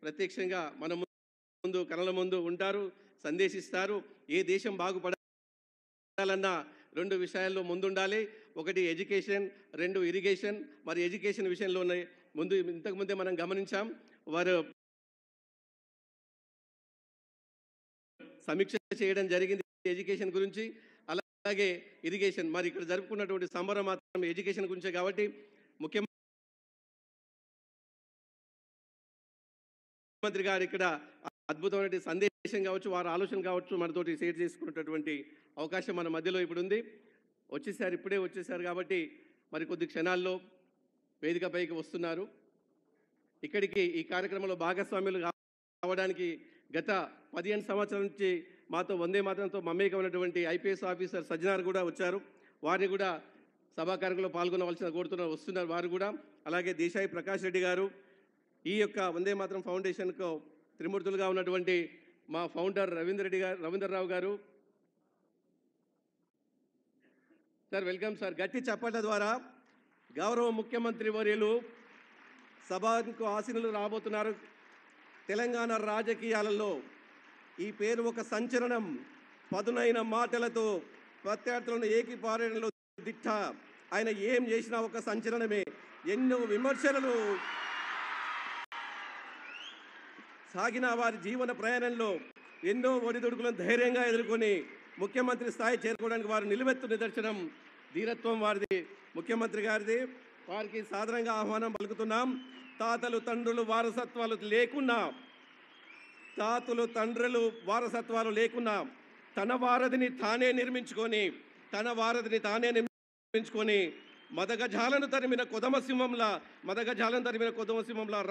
ప్రత్యక్షంగా మన ముందు కళ్ళ ముందు ఉంటారు, సందేశిస్తారు. ఏ దేశం బాగుపడాలన్నా 2 విషయాల్లో ముందుండాలి. ఒకటి ఎడ్యుకేషన్, 2 ఇరిగేషన్. మరి ఎడ్యుకేషన్ విషయంలోనే ఇంతకుముందే మనం గమనించాం. వారు సమీక్ష చేయడం జరిగింది ఎడ్యుకేషన్ గురించి. అలాగే ఇరిగేషన్, మరి ఇక్కడ జరుపుకున్నటువంటి సంబరం మాత్రం ఎడ్యుకేషన్ గురించే కాబట్టి ముఖ్యమంత్రి గారు ఇక్కడ అద్భుతమైన సందేశం కావచ్చు, వారి ఆలోచన కావచ్చు మనతోటి షేర్ చేసుకున్నటువంటి అవకాశం మన మధ్యలో ఇప్పుడు ఉంది. ఇప్పుడే వచ్చేసారు కాబట్టి మరి కొద్ది క్షణాల్లో వేదికపైకి వస్తున్నారు. ఇక్కడికి ఈ కార్యక్రమంలో భాగస్వాములు కావడానికి గత 15 సంవత్సరాల నుంచి మాతో వందే మాతరంతో మమేకమైనటువంటి ఐపీఎస్ ఆఫీసర్ సజ్జనార్ కూడా వచ్చారు. వారిని కూడా సభా కార్యక్రమంలో పాల్గొనవలసిన వస్తున్నారు వారు కూడా. అలాగే దేశాయి ప్రకాష్ రెడ్డి గారు, ఈ యొక్క వందే మాతరం ఫౌండేషన్కు త్రిమూర్తులుగా ఉన్నటువంటి మా ఫౌండర్ రవీంద్రరావు గారు. Sir welcome sir. గట్టి చప్పట్ల ద్వారా గౌరవ ముఖ్యమంత్రి వర్యులు సభకు ఆశీనులు రాబోతున్నారు. తెలంగాణ రాజకీయాలలో ఈ పేరు ఒక సంచలనం. పదునైన మాటలతో ప్రత్యర్థులను ఏకీపారేయడంలో దిట్ట. ఆయన ఏం చేసినా ఒక సంచలనమే. ఎన్నో విమర్శలు సాగిన వారి జీవన ప్రయాణంలో ఎన్నో ఒడిదుడుకులను ధైర్యంగా ఎదుర్కొని ముఖ్యమంత్రి స్థాయి చేరుకోవడానికి వారు నిలువెత్తు నిదర్శనం. ధీరత్వం వారిది, ముఖ్యమంత్రి గారిది. వారికి సాధారణంగా ఆహ్వానం పలుకుతున్నాం. తాతలు తండ్రులు వారసత్వాలు లేకున్నా తన వారధిని తానే నిర్మించుకొని మదగజాలను తరిమిన కొదమసింహంలా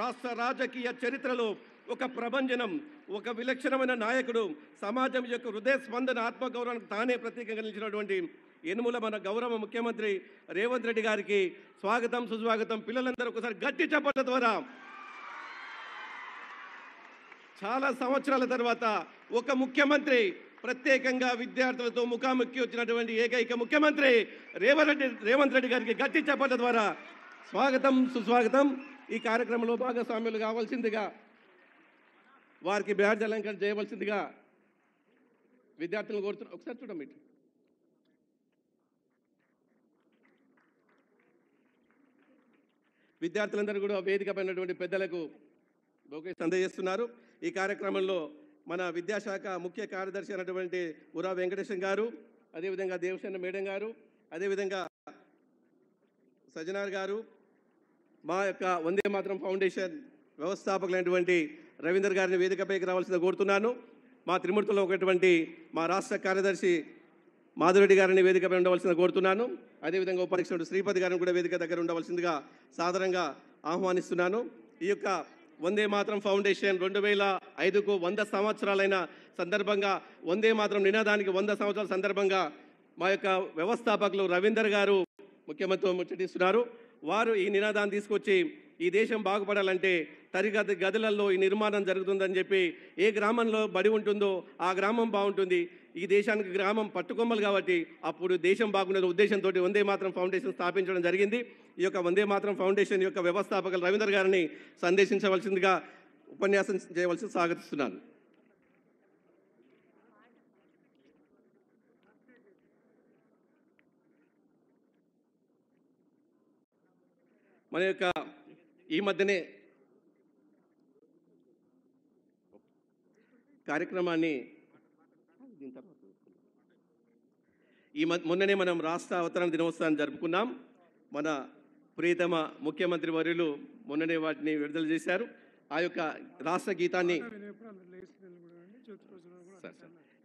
రాష్ట్ర రాజకీయ చరిత్రలో ఒక ప్రభంజనం, ఒక విలక్షణమైన నాయకుడు, సమాజం యొక్క హృదయ స్పందన, ఆత్మగౌరవానికి తానే ప్రత్యేకంగా నిలిచినటువంటి యనుమల మన గౌరవ ముఖ్యమంత్రి రేవంత్ రెడ్డి గారికి స్వాగతం, సుస్వాగతం. పిల్లలందరూ ఒకసారి గట్టి చప్పట్ల ద్వారా చాలా సంవత్సరాల తర్వాత ఒక ముఖ్యమంత్రి ప్రత్యేకంగా విద్యార్థులతో ముఖాముఖి వచ్చినటువంటి ఏకైక ముఖ్యమంత్రి రేవంత్ రెడ్డి గారికి గట్టి చప్పట్ల ద్వారా స్వాగతం, సుస్వాగతం. ఈ కార్యక్రమంలో భాగస్వాములు కావాల్సిందిగా, వారికి బ్యాడ్జ్ అలంకరణ చేయవలసిందిగా విద్యార్థులను కోరుతున్నారు. ఒకసారి చూడండి. విద్యార్థులందరూ కూడా వేదిక పైనటువంటి పెద్దలకు బొకేస్ అందజేస్తున్నారు. ఈ కార్యక్రమంలో మన విద్యాశాఖ ముఖ్య కార్యదర్శి అయినటువంటి ఉరా వెంకటేశం గారు, అదేవిధంగా దేవసేన మేడం గారు, అదేవిధంగా సజ్జనార్ గారు, మా యొక్క వందే మాతరం ఫౌండేషన్ వ్యవస్థాపకులైనటువంటి రవీందర్ గారిని వేదికపైకి రావాల్సిందిగా కోరుతున్నాను. మా త్రిమూర్తుల్లో ఒకటువంటి మా రాష్ట్ర కార్యదర్శి మాధురెడ్డి గారిని వేదికపై ఉండవలసిందిగా కోరుతున్నాను. అదేవిధంగా ఉపాధ్యక్షుడు శ్రీపతి గారిని కూడా వేదిక దగ్గర ఉండవలసిందిగా సాదరంగా ఆహ్వానిస్తున్నాను. ఈ యొక్క వందే మాతరం ఫౌండేషన్ 2005కు 100 సంవత్సరాలైన సందర్భంగా, వందే మాతరం నినాదానికి 100 సంవత్సరాల సందర్భంగా మా యొక్క వ్యవస్థాపకులు రవీందర్ గారు ముఖ్యమంత్రితో ముచ్చటిస్తున్నారు. వారు ఈ నినాదాన్ని తీసుకొచ్చి ఈ దేశం బాగుపడాలంటే తరగతి గదులలో ఈ నిర్మాణం జరుగుతుందని చెప్పి, ఏ గ్రామంలో బడి ఉంటుందో ఆ గ్రామం బాగుంటుంది, ఈ దేశానికి గ్రామం పట్టుకొమ్మలు కాబట్టి అప్పుడు దేశం బాగుండే ఉద్దేశంతో వందే మాతరం ఫౌండేషన్ స్థాపించడం జరిగింది. ఈ యొక్క వందే మాతరం ఫౌండేషన్ యొక్క వ్యవస్థాపకులు రవీందర్ గారిని సందేశించవలసిందిగా, ఉపన్యాసం చేయవలసి స్వాగతిస్తున్నాను. మన యొక్క ఈ మధ్యనే కార్యక్రమాన్ని మొన్ననే మనం రాష్ట్ర అవతరణ దినోత్సవాన్ని జరుపుకున్నాం. మన ప్రియతమ ముఖ్యమంత్రి వర్యులు మొన్ననే వాటిని విడుదల చేశారు. ఆ యొక్క రాష్ట్ర గీతాన్ని,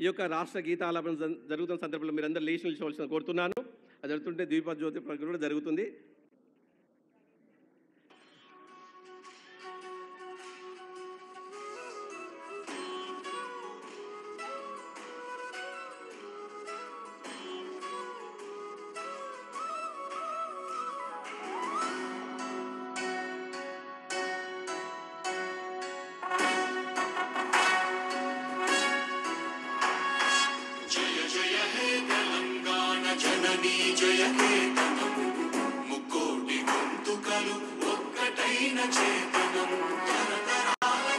ఈ యొక్క రాష్ట్ర గీతాలాపన జరుగుతున్న సందర్భంలో మీరందరూ లేచి నిలిచవలసిన కోరుతున్నాను. అది జరుగుతుంటే దీప జ్యోతి ప్రజ్వలన కూడా జరుగుతుంది. జయ కేతనం ముక్కోటి గొంతుకలు ఒక్కటైన చేతనం తరతరాల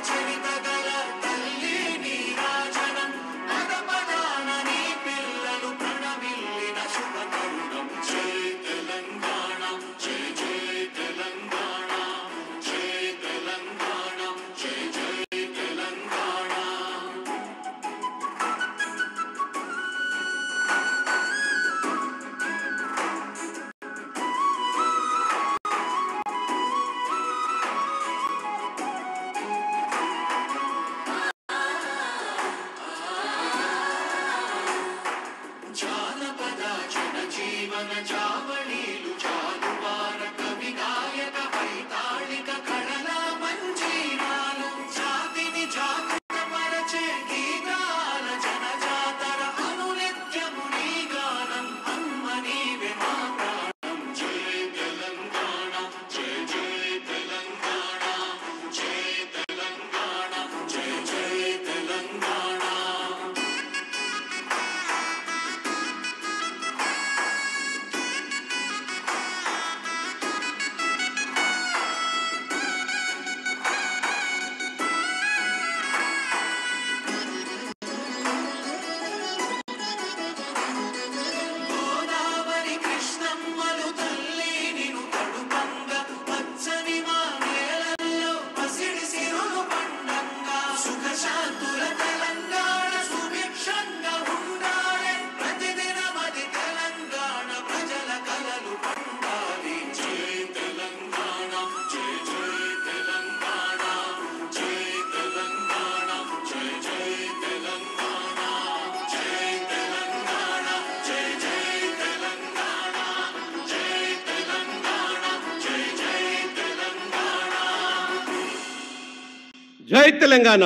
జై తెలంగాణ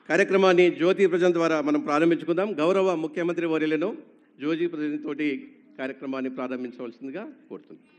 కార్యక్రమాన్ని జ్యోతి ప్రజల ద్వారా మనం ప్రారంభించుకుందాం. గౌరవ ముఖ్యమంత్రి వర్యులను జ్యోతి ప్రజల తోటి కార్యక్రమాన్ని ప్రారంభించవలసిందిగా కోరుతున్నాను.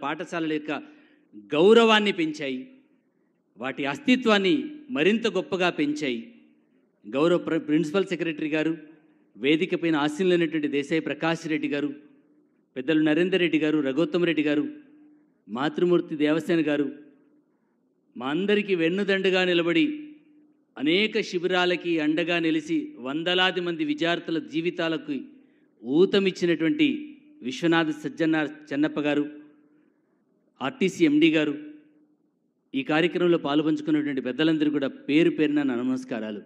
పాఠశాలల యొక్క గౌరవాన్ని పెంచాయి, వాటి అస్తిత్వాన్ని మరింత గొప్పగా పెంచాయి. గౌరవ ప్రిన్సిపల్ సెక్రటరీ గారు, వేదిక పైన ఆశీనులైనటువంటి దేశాయి ప్రకాష్ రెడ్డి గారు, పెద్దలు నరేందర్ రెడ్డి గారు, రఘోత్తమ్ రెడ్డి గారు, మాతృమూర్తి దేవసేన గారు, మా అందరికీ వెన్నుదండగా నిలబడి అనేక శిబిరాలకి అండగా నిలిచి వందలాది మంది విద్యార్థుల జీవితాలకు ఊతమిచ్చినటువంటి విశ్వనాథ చెన్నప్ప గారు, ఆర్టీసీ ఎండి గారు, ఈ కార్యక్రమంలో పాలుపంచుకున్నటువంటి పెద్దలందరూ కూడా పేరు పేరున నా నమస్కారాలు.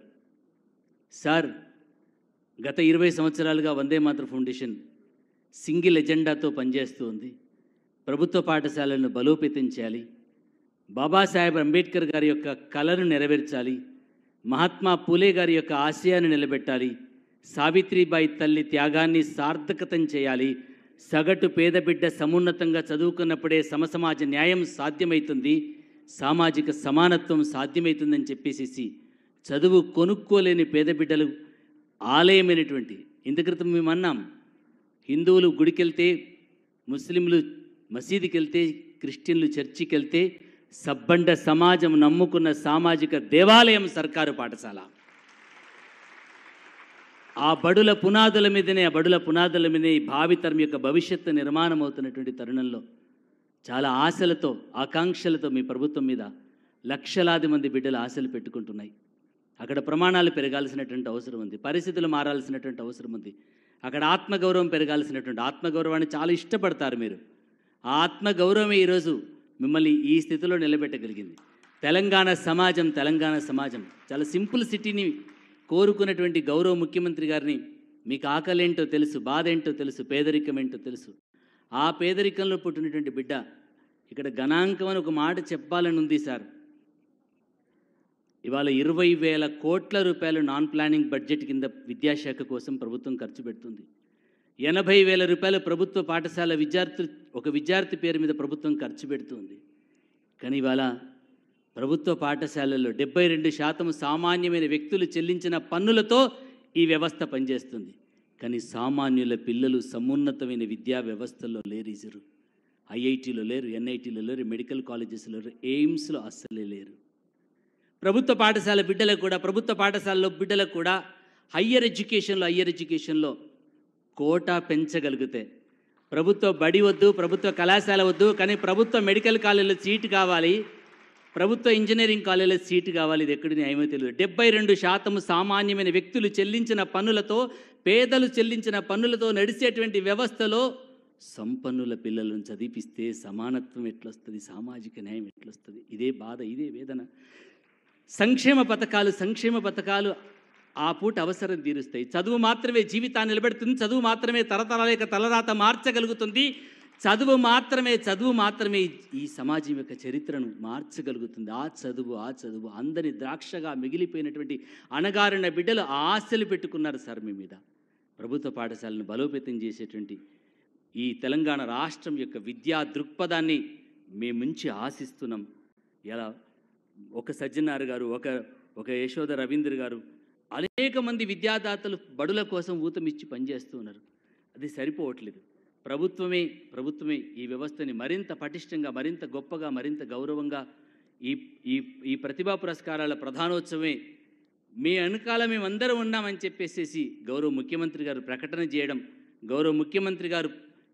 సార్, గత 20 సంవత్సరాలుగా వందే మాతరం ఫౌండేషన్ సింగిల్ ఎజెండాతో పనిచేస్తూ ఉంది. ప్రభుత్వ పాఠశాలలను బలోపేతం చేయాలి, బాబాసాహెబ్ అంబేద్కర్ గారి యొక్క కలను నెరవేర్చాలి, మహాత్మా పూలే గారి యొక్క ఆశయాన్ని నిలబెట్టాలి, సావిత్రిబాయి తల్లి త్యాగాన్ని సార్థకతం చేయాలి, సగటు పేద బిడ్డ సమున్నతంగా చదువుకున్నప్పుడే సమసమాజ న్యాయం సాధ్యమవుతుంది, సామాజిక సమానత్వం సాధ్యమవుతుందని చెప్పేసి చదువు కొనుక్కోలేని పేద బిడ్డలు ఆలయమైనటువంటి, ఇంతక్రితం మేము అన్నాం, హిందువులు గుడికెళ్తే, ముస్లింలు మసీదుకి వెళ్తే, క్రిస్టియన్లు చర్చికి వెళ్తే, సబ్బండ సమాజం నమ్ముకున్న సామాజిక దేవాలయం సర్కారు పాఠశాల. ఆ బడుల పునాదుల మీదనే ఈ భావితరం యొక్క భవిష్యత్తు నిర్మాణం అవుతున్నటువంటి తరుణంలో చాలా ఆశలతో, ఆకాంక్షలతో మీ ప్రభుత్వం మీద లక్షలాది మంది బిడ్డలు ఆశలు పెట్టుకుంటున్నాయి. అక్కడ ప్రమాణాలు పెరగాల్సినటువంటి అవసరం ఉంది, పరిస్థితులు మారాల్సినటువంటి అవసరం ఉంది, అక్కడ ఆత్మగౌరవం పెరగాల్సినటువంటి, ఆత్మగౌరవాన్ని చాలా ఇష్టపడతారు మీరు. ఆ ఆత్మగౌరవమే ఈరోజు మిమ్మల్ని ఈ స్థితిలో నిలబెట్టగలిగింది. తెలంగాణ సమాజం చాలా సింపుల్ సిటీని కోరుకున్నటువంటి గౌరవ ముఖ్యమంత్రి గారిని మీకు ఆకలేంటో తెలుసు, బాధ ఏంటో తెలుసు, పేదరికం ఏంటో తెలుసు. ఆ పేదరికంలో పుట్టినటువంటి బిడ్డ ఇక్కడ గణాంకం అని ఒక మాట చెప్పాలని ఉంది సార్. ఇవాళ 20,000 కోట్ల రూపాయలు నాన్ ప్లానింగ్ బడ్జెట్ కింద విద్యాశాఖ కోసం ప్రభుత్వం ఖర్చు పెడుతుంది. 80,000 రూపాయలు ప్రభుత్వ పాఠశాల విద్యార్థి పేరు మీద ప్రభుత్వం ఖర్చు పెడుతుంది. కానీ ఇవాళ ప్రభుత్వ పాఠశాలల్లో 72% సామాన్యమైన వ్యక్తులు చెల్లించిన పన్నులతో ఈ వ్యవస్థ పనిచేస్తుంది. కానీ సామాన్యుల పిల్లలు సమున్నతమైన విద్యా వ్యవస్థల్లో లేరు. ఐఐటీలో లేరు, ఎన్ఐటీలో లేరు, మెడికల్ కాలేజెస్లో లేరు, ఎయిమ్స్లో అస్సలే లేరు. ప్రభుత్వ పాఠశాలలో బిడ్డలకు కూడా హయ్యర్ ఎడ్యుకేషన్లో కోటా పెంచగలిగితే, ప్రభుత్వ బడి వద్దు, ప్రభుత్వ కళాశాల వద్దు, కానీ ప్రభుత్వ మెడికల్ కాలేజీలో సీటు కావాలి, ప్రభుత్వ ఇంజనీరింగ్ కాలేజీలో సీటు కావాలి. ఇది ఎక్కడి న్యాయమో తెలియదు. 72% సామాన్యమైన వ్యక్తులు చెల్లించిన పన్నులతో, పేదలు చెల్లించిన పన్నులతో నడిచేటువంటి వ్యవస్థలో సంపన్నుల పిల్లలను చదివిస్తే సమానత్వం ఎట్లొస్తుంది, సామాజిక న్యాయం ఎట్లొస్తుంది? ఇదే బాధ, ఇదే వేదన. సంక్షేమ పథకాలు ఆ పూట అవసరం తీరుస్తాయి. చదువు మాత్రమే జీవితాన్ని నిలబెడుతుంది. చదువు మాత్రమే తరతరాల యొక్క తలరాత మార్చగలుగుతుంది. చదువు మాత్రమే ఈ సమాజం యొక్క చరిత్రను మార్చగలుగుతుంది. ఆ చదువు అందరి ద్రాక్షగా మిగిలిపోయినటువంటి అణగారిన బిడ్డలు ఆశలు పెట్టుకున్నారు సార్ మీ మీద. ప్రభుత్వ పాఠశాలను బలోపేతం చేసేటువంటి ఈ తెలంగాణ రాష్ట్రం యొక్క విద్యా దృక్పథాన్ని మేముంచి ఆశిస్తున్నాం. ఎలా ఒక సజ్జనార్ గారు, ఒక యశోద రవీంద్ర గారు, అనేక మంది విద్యాదాతలు బడుల కోసం ఊతమిచ్చి పనిచేస్తూ ఉన్నారు. అది సరిపోవట్లేదు. ప్రభుత్వమే ఈ వ్యవస్థని మరింత పటిష్టంగా, మరింత గొప్పగా, మరింత గౌరవంగా ఈ ప్రతిభా పురస్కారాల ప్రధానోత్సవమే మీ వెనకాల మేమందరం ఉన్నామని చెప్పేసేసి గౌరవ ముఖ్యమంత్రి గారు ప్రకటన చేయడం, గౌరవ ముఖ్యమంత్రి గారు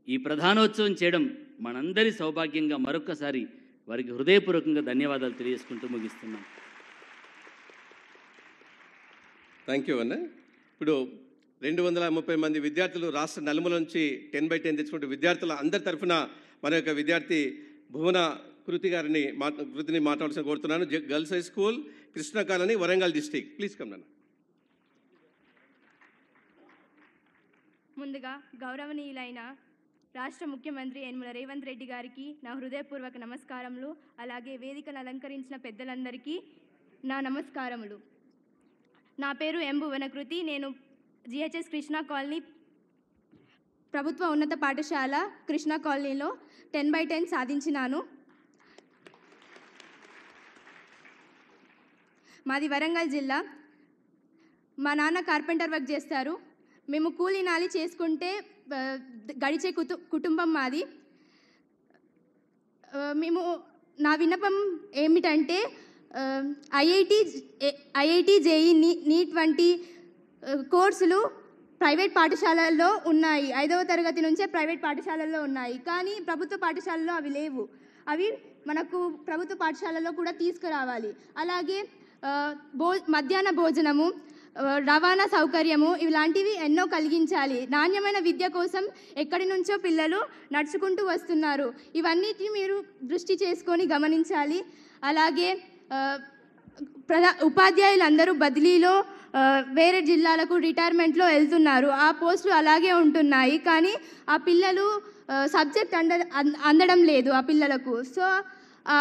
ఈ ప్రధానోత్సవం చేయడం మనందరి సౌభాగ్యంగా మరొక్కసారి వారికి హృదయపూర్వకంగా ధన్యవాదాలు తెలియజేసుకుంటూ ముగిస్తున్నాం. థ్యాంక్ యూ అన్న. ఇప్పుడు 230 మంది విద్యార్థులు రాష్ట్ర నలుమూల నుంచి 10/10 తెచ్చుకుంటూ విద్యార్థుల అందరి తరఫున మన యొక్క విద్యార్థి భువన కృతిని మాట్లాడాల్సిన కోరుతున్నాను. Girls high school, Krishna colony, Warangal district. Please come నాన్న. ముందుగా గౌరవనీయులైన రాష్ట్ర ముఖ్యమంత్రి యనమల రేవంత్ రెడ్డి గారికి నా హృదయపూర్వక నమస్కారములు. అలాగే వేదికను అలంకరించిన పెద్దలందరికీ నా నమస్కారములు. నా పేరు ఎం భువనకృతి. నేను జిహెచ్ఎస్ కృష్ణా కాలనీ ప్రభుత్వ ఉన్నత పాఠశాల కృష్ణా కాలనీలో 10/10 సాధించినాను. మాది వరంగల్ జిల్లా. మా నాన్న కార్పెంటర్ వర్క్ చేస్తారు. మేము కూలీ నాలి చేసుకుంటే గడిచే కుటుంబం మాది. నా విన్నపం ఏమిటంటే ఐఐటి జేఈ నీట్ వంటి కోర్సులు ప్రైవేట్ పాఠశాలల్లో ఉన్నాయి. 5వ తరగతి నుంచే ప్రైవేట్ పాఠశాలల్లో ఉన్నాయి. కానీ ప్రభుత్వ పాఠశాలలో అవి లేవు. అవి మనకు ప్రభుత్వ పాఠశాలలో కూడా తీసుకురావాలి. అలాగే మధ్యాహ్న భోజనము, రవాణా సౌకర్యము ఇలాంటివి ఎన్నో కలిగించాలి. నాణ్యమైన విద్య కోసం ఎక్కడి నుంచో పిల్లలు నడుచుకుంటూ వస్తున్నారు. ఇవన్నిటిని మీరు దృష్టి చేసుకొని గమనించాలి. అలాగే ఉపాధ్యాయులందరూ బదిలీలో వేరే జిల్లాలకు రిటైర్మెంట్లో వెళ్తున్నారు. ఆ పోస్టులు అలాగే ఉంటున్నాయి. కానీ ఆ పిల్లలు సబ్జెక్ట్ అందడం లేదు ఆ పిల్లలకు. సో ఆ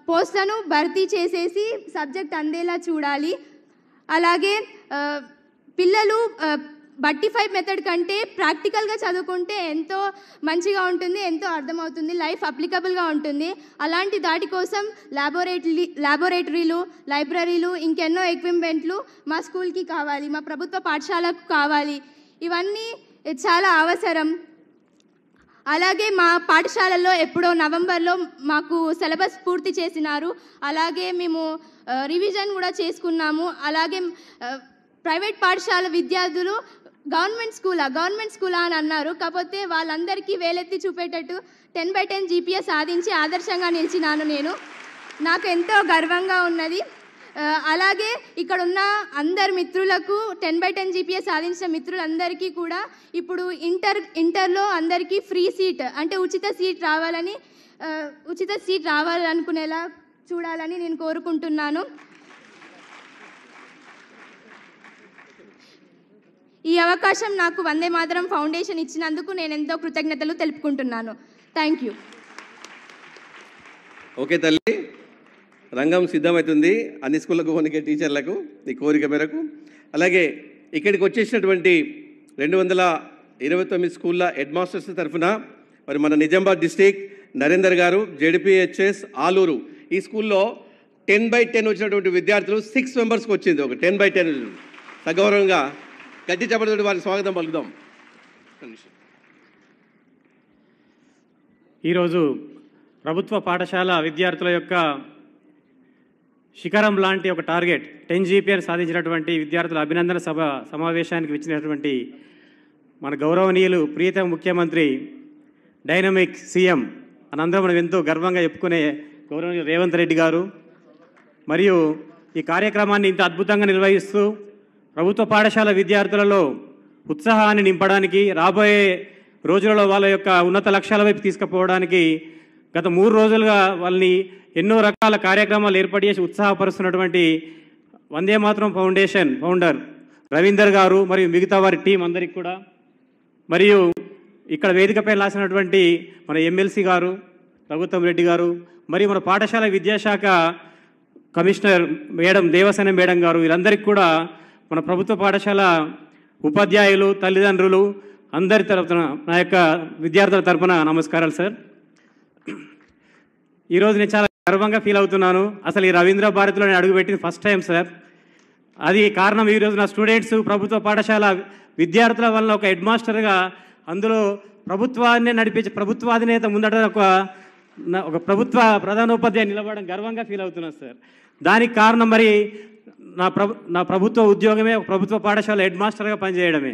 పోస్టులను భర్తీ చేసేసి సబ్జెక్ట్ అందేలా చూడాలి. అలాగే పిల్లలు బట్టి 5 మెథడ్ కంటే ప్రాక్టికల్గా చదువుకుంటే ఎంతో మంచిగా ఉంటుంది, ఎంతో అర్థమవుతుంది, లైఫ్ అప్లికబుల్గా ఉంటుంది. అలాంటి దాటి కోసం ల్యాబొరేటరీలు, లైబ్రరీలు, ఇంకెన్నో ఎక్విప్మెంట్లు మా స్కూల్కి కావాలి, మా ప్రభుత్వ పాఠశాలకు కావాలి. ఇవన్నీ చాలా అవసరం. అలాగే మా పాఠశాలలో ఎప్పుడో నవంబర్లో మాకు సిలబస్ పూర్తి చేసినారు. అలాగే మేము రివిజన్ కూడా చేసుకున్నాము. అలాగే ప్రైవేట్ పాఠశాల విద్యార్థులు గవర్నమెంట్ స్కూలా అని అన్నారు. కాకపోతే వాళ్ళందరికీ వేలెత్తి చూపేటట్టు 10/10 జీపీఎస్ సాధించి ఆదర్శంగా నిలిచినాను నేను. నాకు ఎంతో గర్వంగా ఉన్నది. అలాగే ఇక్కడ ఉన్న అందరి మిత్రులకు 10/10 జీపీఎస్ సాధించిన మిత్రులందరికీ కూడా ఇప్పుడు ఇంటర్లో అందరికీ ఫ్రీ సీట్ అంటే ఉచిత సీట్ రావాలనుకునేలా చూడాలని నేను కోరుకుంటున్నాను. ఈ అవకాశం నాకు వందే మాతరం ఫౌండేషన్ ఇచ్చినందుకు నేను ఎంతో కృతజ్ఞతలు తెలుపుకుంటున్నాను. Thank you. ఓకే తల్లి, రంగం సిద్ధమవుతుంది అన్ని స్కూళ్ళకు కొనికే టీచర్లకు నీ కోరిక మేరకు. అలాగే ఇక్కడికి వచ్చేసినటువంటి 229 స్కూళ్ళ హెడ్ మాస్టర్స్ తరఫున మరి మన నిజామాబాద్ డిస్టిక్ నరేందర్ గారు JDPHS ఆలూరు ఈ స్కూల్లో 10/10 వచ్చినటువంటి విద్యార్థులు 6 మెంబర్స్కి వచ్చింది. ఒక 10/10 సగౌరవంగా గట్టి చెప్పడంతో వారికి స్వాగతం పలుకుదాం. ఈరోజు ప్రభుత్వ పాఠశాల విద్యార్థుల యొక్క శిఖరం లాంటి ఒక టార్గెట్ 10 GPA సాధించినటువంటి విద్యార్థుల అభినందన సమావేశానికి వచ్చినటువంటి మన గౌరవనీయులు ప్రియతమ ముఖ్యమంత్రి డైనమిక్ సీఎం మనందరం మనం ఎంతో గర్వంగా చెప్పుకునే గౌరవనీయులు రేవంత్ రెడ్డి గారు మరియు ఈ కార్యక్రమాన్ని ఇంత అద్భుతంగా నిర్వహిస్తూ ప్రభుత్వ పాఠశాల విద్యార్థులలో ఉత్సాహాన్ని నింపడానికి రాబోయే రోజులలో వాళ్ళ యొక్క ఉన్నత లక్ష్యాల వైపు తీసుకుపోవడానికి గత 3 రోజులుగా వాళ్ళని ఎన్నో రకాల కార్యక్రమాలు ఏర్పాటు చేసి ఉత్సాహపరుస్తున్నటువంటి వందే మాతరం ఫౌండేషన్ ఫౌండర్ రవీందర్ గారు మరియు మిగతా వారి టీం అందరికీ కూడా, మరియు ఇక్కడ వేదికపై రాసినటువంటి మన ఎమ్మెల్సీ గారు రఘుత్తం రెడ్డి గారు, మరియు మన పాఠశాల విద్యాశాఖ కమిషనర్ మేడం దేవసేన మేడం గారు, వీరందరికీ కూడా మన ప్రభుత్వ పాఠశాల ఉపాధ్యాయులు తల్లిదండ్రులు అందరి తరఫున నా యొక్క విద్యార్థుల తరఫున నమస్కారాలు సార్. ఈరోజు నేను చాలా గర్వంగా ఫీల్ అవుతున్నాను. అసలు ఈ రవీంద్ర భారతిలో నేను అడుగుపెట్టింది ఫస్ట్ టైం సార్. అది కారణం ఈరోజు నా స్టూడెంట్స్ ప్రభుత్వ పాఠశాల విద్యార్థుల వల్ల ఒక హెడ్ మాస్టర్గా అందులో ప్రభుత్వాన్ని నడిపించే ప్రభుత్వాధినేత ముందట ఒక ప్రభుత్వ ప్రధానోపాధ్యాయులు నిలబడడం గర్వంగా ఫీల్ అవుతున్నాను సార్. దానికి కారణం మరి నా ప్రభుత్వ ఉద్యోగమే ఒక ప్రభుత్వ పాఠశాల హెడ్ మాస్టర్గా పనిచేయడమే.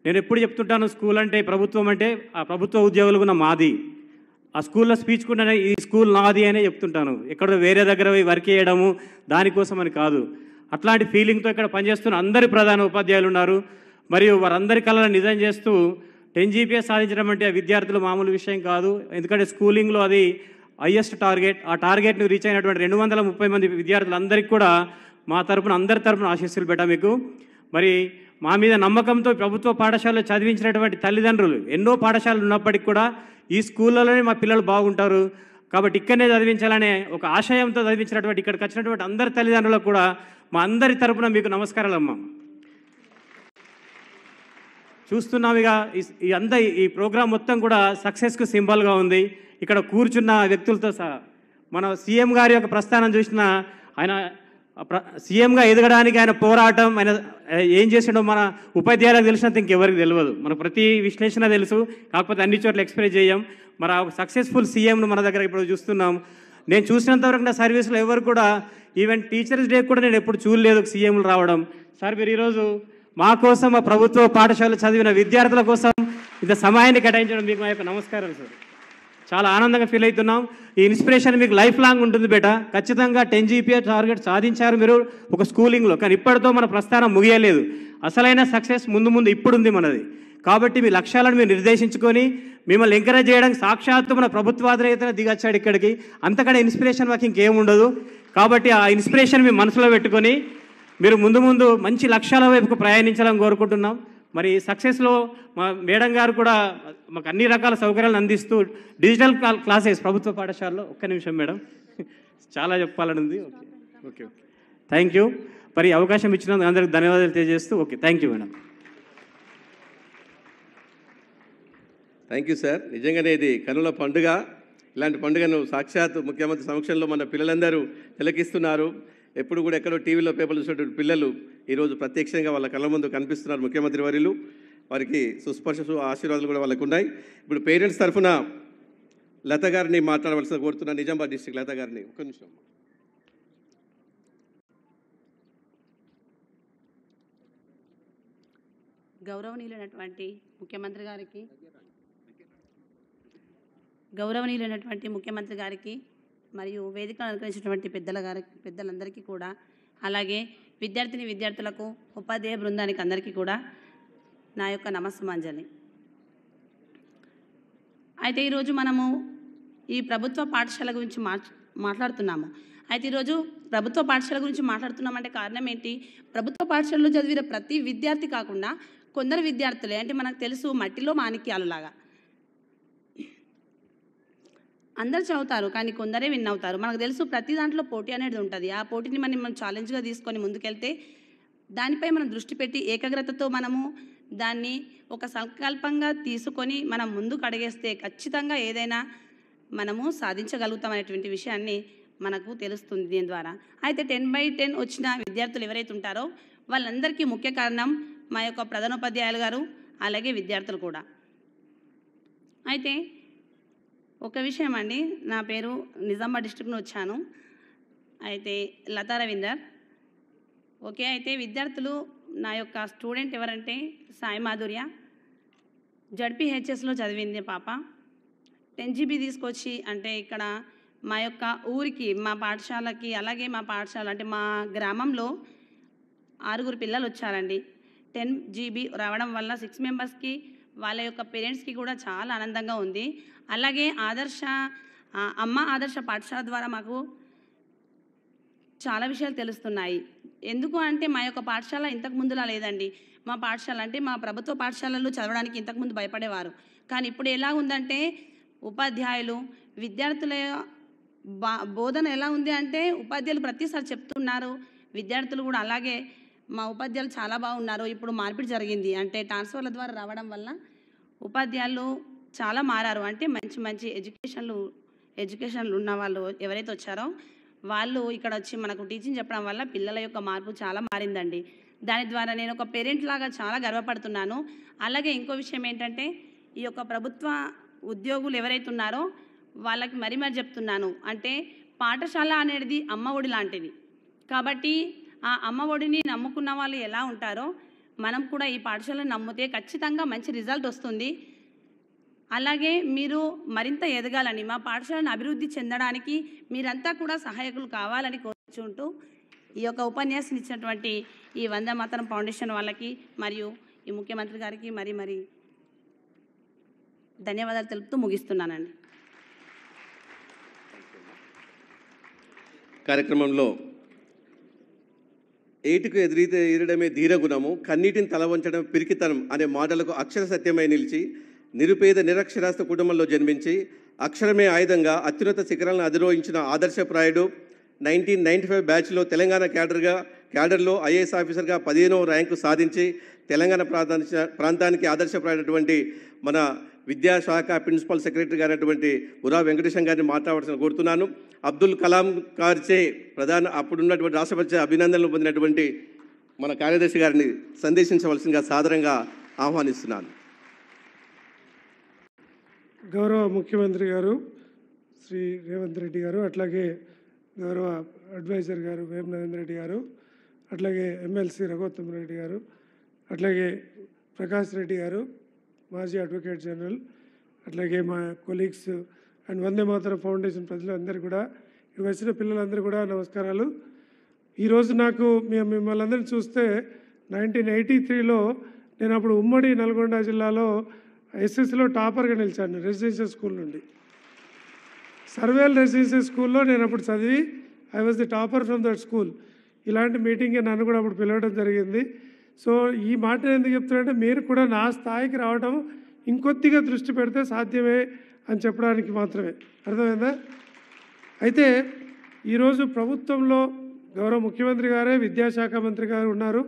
నేను ఎప్పుడు చెప్తుంటాను, స్కూల్ అంటే ప్రభుత్వం అంటే ఆ ప్రభుత్వ ఉద్యోగులు కూడా మాది. ఆ స్కూల్లో స్పీచ్ కూడా ఈ స్కూల్ నాది అనే చెప్తుంటాను. ఎక్కడో వేరే దగ్గర వర్క్ చేయడము దానికోసం అని కాదు. అట్లాంటి ఫీలింగ్తో ఇక్కడ పనిచేస్తున్న అందరి ప్రధాన ఉపాధ్యాయులు ఉన్నారు. మరియు వారందరి కళలను నిజం చేస్తూ 10 GPA సాధించడం అంటే విద్యార్థులు మామూలు విషయం కాదు. ఎందుకంటే స్కూలింగ్లో అది హైయెస్ట్ టార్గెట్. ఆ టార్గెట్ను రీచ్ అయినటువంటి 230 మంది విద్యార్థులందరికీ కూడా మా తరపున అందరి తరపున ఆశీస్సులు పెట్టా మీకు. మరి మా మీద నమ్మకంతో ప్రభుత్వ పాఠశాలలో చదివించినటువంటి తల్లిదండ్రులు ఎన్నో పాఠశాలలు ఉన్నప్పటికీ కూడా ఈ స్కూళ్ళలోనే మా పిల్లలు బాగుంటారు కాబట్టి ఇక్కడనే చదివించాలనే ఒక ఆశయంతో చదివించినటువంటి ఇక్కడికి వచ్చినటువంటి అందరి తల్లిదండ్రులకు కూడా మా అందరి తరపున మీకు నమస్కారాలు అమ్మా. చూస్తున్నాం ఇక ఈ ప్రోగ్రాం మొత్తం కూడా సక్సెస్కు సింబల్గా ఉంది. ఇక్కడ కూర్చున్న వ్యక్తులతో సహా మన సీఎం గారి యొక్క ప్రస్థానం చూసిన ఆయన సీఎంగా ఎదగడానికి ఆయన పోరాటం, ఆయన ఏం చేసాడో మన ఉపాధ్యాయులకు తెలిసినంత ఇంకెవరికి తెలియదు. మన ప్రతి విశ్లేషణ తెలుసు, కాకపోతే అన్ని చోట్ల ఎక్స్ప్రెస్ చేయం. మరి ఆ సక్సెస్ఫుల్ సీఎంను మన దగ్గర ఇప్పుడు చూస్తున్నాం. నేను చూసినంతవరకు నా సర్వీస్లో ఎవరు కూడా ఈవెన్ టీచర్స్ డే కూడా నేను ఎప్పుడు చూడలేదు సీఎంలు రావడం. సార్ మీరు ఈరోజు మా కోసం మా ప్రభుత్వ పాఠశాల చదివిన విద్యార్థుల కోసం ఇంత సమయాన్ని కేటాయించడం మీకు మా యొక్క నమస్కారాలు సార్. చాలా ఆనందంగా ఫీల్ అవుతున్నాం. ఈ ఇన్స్పిరేషన్ మీకు లైఫ్ లాంగ్ ఉంటుంది బేటా. ఖచ్చితంగా 10 GPA టార్గెట్ సాధించారు మీరు ఒక స్కూలింగ్లో, కానీ ఇప్పటితో మన ప్రస్థానం ముగియలేదు. అసలైన సక్సెస్ ముందు ఇప్పుడుంది మనది. కాబట్టి మీ లక్ష్యాలను మీరు నిర్దేశించుకొని మిమ్మల్ని ఎంకరేజ్ చేయడానికి సాక్షాత్తు మన ప్రభుత్వాధినేతనే దిగొచ్చాడు ఇక్కడికి. అంతకంటే ఇన్స్పిరేషన్ మాకు ఇంకేముండదు. కాబట్టి ఆ ఇన్స్పిరేషన్ మీ మనసులో పెట్టుకొని మీరు ముందు మంచి లక్ష్యాల వైపుకు ప్రయాణించాలని కోరుకుంటున్నాం. మరి సక్సెస్లో మా మేడం గారు కూడా మాకు అన్ని రకాల సౌకర్యాలను అందిస్తూ డిజిటల్ క్లాసెస్ ప్రభుత్వ పాఠశాలలో. ఒక్క నిమిషం మేడం, చాలా చెప్పాలని ఉంది. Okay thank you. మరి అవకాశం ఇచ్చినందుకు అందరికి ధన్యవాదాలు తెలియజేస్తూ okay thank you madam. Thank you sir. నిజంగానే ఇది కనుల పండుగ. ఇలాంటి పండుగను సాక్షాత్ ముఖ్యమంత్రి సమక్షంలో మన పిల్లలందరూ తిలకిస్తున్నారు. ఎప్పుడు కూడా ఎక్కడో టీవీలో పేపర్లు చూసినటువంటి పిల్లలు ఈరోజు ప్రత్యక్షంగా వాళ్ళ కళ్ళ ముందు కనిపిస్తున్నారు ముఖ్యమంత్రి వర్యులు. వారికి సుస్పర్శ ఆశీర్వాదాలు కూడా వాళ్ళకు ఉన్నాయి. ఇప్పుడు పేరెంట్స్ తరఫున లత గారిని మాట్లాడవలసిన కోరుతున్నా. నిజామాబాద్ డిస్ట్రిక్ట్ లత గారిని ఒక్క నిమిషం. గౌరవనీయులైనటువంటి ముఖ్యమంత్రి గారికి మరియు వేదికను అలంకరించినటువంటి పెద్దలందరికీ కూడా, అలాగే విద్యార్థులకు ఉపాధ్యాయ బృందానికి అందరికీ కూడా నా యొక్క నమస్సుమాంజలి. అయితే ఈరోజు మనము ఈ ప్రభుత్వ పాఠశాల గురించి మాట్లాడుతున్నాము. అయితే ఈరోజు ప్రభుత్వ పాఠశాల గురించి మాట్లాడుతున్నామంటే కారణం ఏంటి? ప్రభుత్వ పాఠశాలలో చదివిన ప్రతి విద్యార్థి కాకుండా కొందరు విద్యార్థులే, అంటే మనకు తెలుసు మట్టిలో మాణిక్యాలులాగా అందరు చదువుతారు, కానీ కొందరే విన్ అవుతారు. మనకు తెలుసు ప్రతి దాంట్లో పోటీ అనేది ఉంటుంది. ఆ పోటీని మనం ఛాలెంజ్గా తీసుకొని ముందుకెళ్తే దానిపై మనం దృష్టి పెట్టి ఏకాగ్రతతో మనము దాన్ని ఒక సంకల్పంగా తీసుకొని మనం ముందుకు అడిగేస్తే ఖచ్చితంగా ఏదైనా మనము సాధించగలుగుతాం అనేటువంటి విషయాన్ని మనకు తెలుస్తుంది దీని ద్వారా. అయితే 10/10 వచ్చిన విద్యార్థులు ఎవరైతే ఉంటారో వాళ్ళందరికీ ముఖ్య కారణం మా యొక్క ప్రధానోపాధ్యాయులు గారు, అలాగే విద్యార్థులు కూడా. అయితే ఒక విషయం అండి, నా పేరు నిజామాబాద్ డిస్ట్రిక్ట్ నుంచి వచ్చాను. అయితే లతా రవీందర్. ఓకే, అయితే విద్యార్థులు నా యొక్క స్టూడెంట్ ఎవరంటే సాయి మాధుర్య, జడ్పీహెచ్ఎస్లో చదివింది పాప. 10 GB తీసుకొచ్చి అంటే ఇక్కడ మా యొక్క ఊరికి, మా పాఠశాలకి, అలాగే మా పాఠశాల అంటే మా గ్రామంలో 6 పిల్లలు వచ్చారండి. 10 GB రావడం వల్ల 6 మెంబర్స్కి వాళ్ళ యొక్క పేరెంట్స్కి కూడా చాలా ఆనందంగా ఉంది. అలాగే అమ్మ ఆదర్శ పాఠశాల ద్వారా మాకు చాలా విషయాలు తెలుస్తున్నాయి. ఎందుకు అంటే మా యొక్క పాఠశాల ఇంతకు ముందులా లేదండి. మా పాఠశాల అంటే మా ప్రభుత్వ పాఠశాలల్లో చదవడానికి ఇంతకుముందు భయపడేవారు, కానీ ఇప్పుడు ఎలా ఉందంటే ఉపాధ్యాయులు విద్యార్థుల బోధన ఎలా ఉంది అంటే ఉపాధ్యాయులు ప్రతిసారి చెప్తున్నారు, విద్యార్థులు కూడా అలాగే మా ఉపాధ్యాయులు చాలా బాగున్నారు. ఇప్పుడు మార్పిడి జరిగింది, అంటే ట్రాన్స్ఫర్ల ద్వారా రావడం వల్ల ఉపాధ్యాయులు చాలా మారారు. అంటే మంచి మంచి ఎడ్యుకేషన్లు ఉన్న వాళ్ళు ఎవరైతే వచ్చారో వాళ్ళు ఇక్కడ వచ్చి మనకు టీచింగ్ చెప్పడం వల్ల పిల్లల యొక్క మార్పు చాలా మారిందండి. దాని ద్వారా నేను ఒక పేరెంట్ లాగా చాలా గర్వపడుతున్నాను. అలాగే ఇంకో విషయం ఏంటంటే ఈ యొక్క ప్రభుత్వ ఉద్యోగులు ఎవరైతే ఉన్నారో వాళ్ళకి మరి చెప్తున్నాను, అంటే పాఠశాల అనేది అమ్మ ఒడి లాంటిది. కాబట్టి ఆ అమ్మ ఒడిని నమ్ముకున్న వాళ్ళు ఎలా ఉంటారో మనం కూడా ఈ పాఠశాలను నమ్మితే ఖచ్చితంగా మంచి రిజల్ట్ వస్తుంది. అలాగే మీరు మరింత ఎదగాలని, మా పాఠశాలను అభివృద్ధి చెందడానికి మీరంతా కూడా సహాయకులు కావాలని కోరుకుంటూ ఈ యొక్క ఉపన్యాసం ఇచ్చినటువంటి ఈ వందే మాతరం ఫౌండేషన్ వాళ్ళకి మరియు ఈ ముఖ్యమంత్రి గారికి మరి ధన్యవాదాలు తెలుపుతూ ముగిస్తున్నానండి. కార్యక్రమంలో ఏటుకు ఎదురడమే ధీరగుణము, కన్నీటిని తలవంచడం పిరికితనం అనే మాటలకు అక్షర సత్యమై నిలిచి నిరుపేద నిరక్షరాస్త కుటుంబంలో జన్మించి అక్షరమే ఆయుధంగా అత్యున్నత శిఖరాలను అధిరోహించిన ఆదర్శప్రాయుడు. 1995 బ్యాచ్లో తెలంగాణ క్యాడర్లో ఐఏఎస్ ఆఫీసర్గా 15వ ర్యాంకు సాధించి తెలంగాణ ప్రాంతానికి ఆదర్శప్రాయుడటువంటి మన విద్యాశాఖ ప్రిన్సిపల్ సెక్రటరీ గారైనటువంటి ఉరా వెంకటేశం గారిని మాట్లాడాల్సిన కోరుతున్నాను. అబ్దుల్ కలాం గారిచే అప్పుడున్నటువంటి రాష్ట్రపతి అభినందనలు పొందినటువంటి మన కార్యదర్శి గారిని సందేశించవలసిందిగా సాదరంగా ఆహ్వానిస్తున్నాను. గౌరవ ముఖ్యమంత్రి గారు శ్రీ రేవంత్ రెడ్డి గారు, అట్లాగే గౌరవ అడ్వైజర్ గారు వేం నరేంద్ర రెడ్డి గారు, అట్లాగే ఎమ్మెల్సీ రఘుత్తమ్ రెడ్డి గారు, అట్లాగే ప్రకాష్ రెడ్డి గారు మాజీ అడ్వకేట్ జనరల్, అట్లాగే మా colleagues and Vande Mataram foundation ప్రజలందరూ కూడా, ఇక్కడ వచ్చిన పిల్లలందరూ కూడా నమస్కారాలు. ఈరోజు నాకు మిమ్మల్ని అందరినీ చూస్తే 1983లో నేను అప్పుడు ఉమ్మడి నల్గొండ జిల్లాలో ఎస్ఎస్లో టాపర్గా నిలిచాను రెసిడెన్షియల్ స్కూల్ నుండి. సర్వేల్ రెసిడెన్షియల్ స్కూల్లో నేను అప్పుడు చదివి I was the topper from that school. ఇలాంటి మీటింగే నన్ను కూడా అప్పుడు పిలవడం జరిగింది. సో ఈ మాట ఎందుకు చెప్తున్నానంటే మీరు కూడా నా స్థాయికి రావడం ఇంకొద్దిగా దృష్టి పెడితే సాధ్యమే అని చెప్పడానికి మాత్రమే, అర్థమైందా? అయితే ఈరోజు ప్రభుత్వంలో గౌరవ ముఖ్యమంత్రి గారే విద్యాశాఖ మంత్రి గారు ఉన్నారు.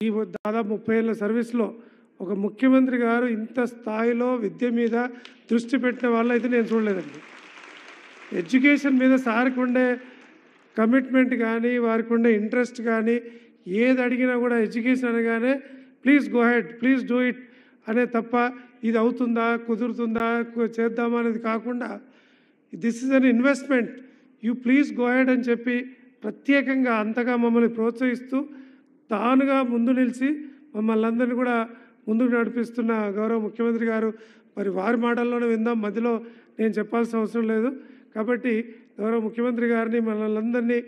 ఈ దాదాపు 30 ఏళ్ళ సర్వీస్లో ఒక ముఖ్యమంత్రి గారు ఇంత స్థాయిలో విద్య మీద దృష్టి పెట్టిన వాళ్ళు అయితే నేను చూడలేదండి. ఎడ్యుకేషన్ మీద సార్కి ఉండే కమిట్మెంట్ కానీ, వారికి ఉండే ఇంట్రెస్ట్ కానీ, ఏది అడిగినా కూడా ఎడ్యుకేషన్ అనగానే please go head, please do it అనే తప్ప ఇది అవుతుందా, కుదురుతుందా, చేద్దామా అనేది కాకుండా this is an investment, you please go head అని చెప్పి ప్రత్యేకంగా అంతగా మమ్మల్ని ప్రోత్సహిస్తూ తానుగా ముందు నిలిచి మమ్మల్ని అందరినీ కూడా ముందుకు నడిపిస్తున్న గౌరవ ముఖ్యమంత్రి గారు, మరి వారి మాటల్లోనే విందాం, మధ్యలో నేను చెప్పాల్సిన అవసరం లేదు. కాబట్టి గౌరవ ముఖ్యమంత్రి గారిని మనల్ని అందరినీ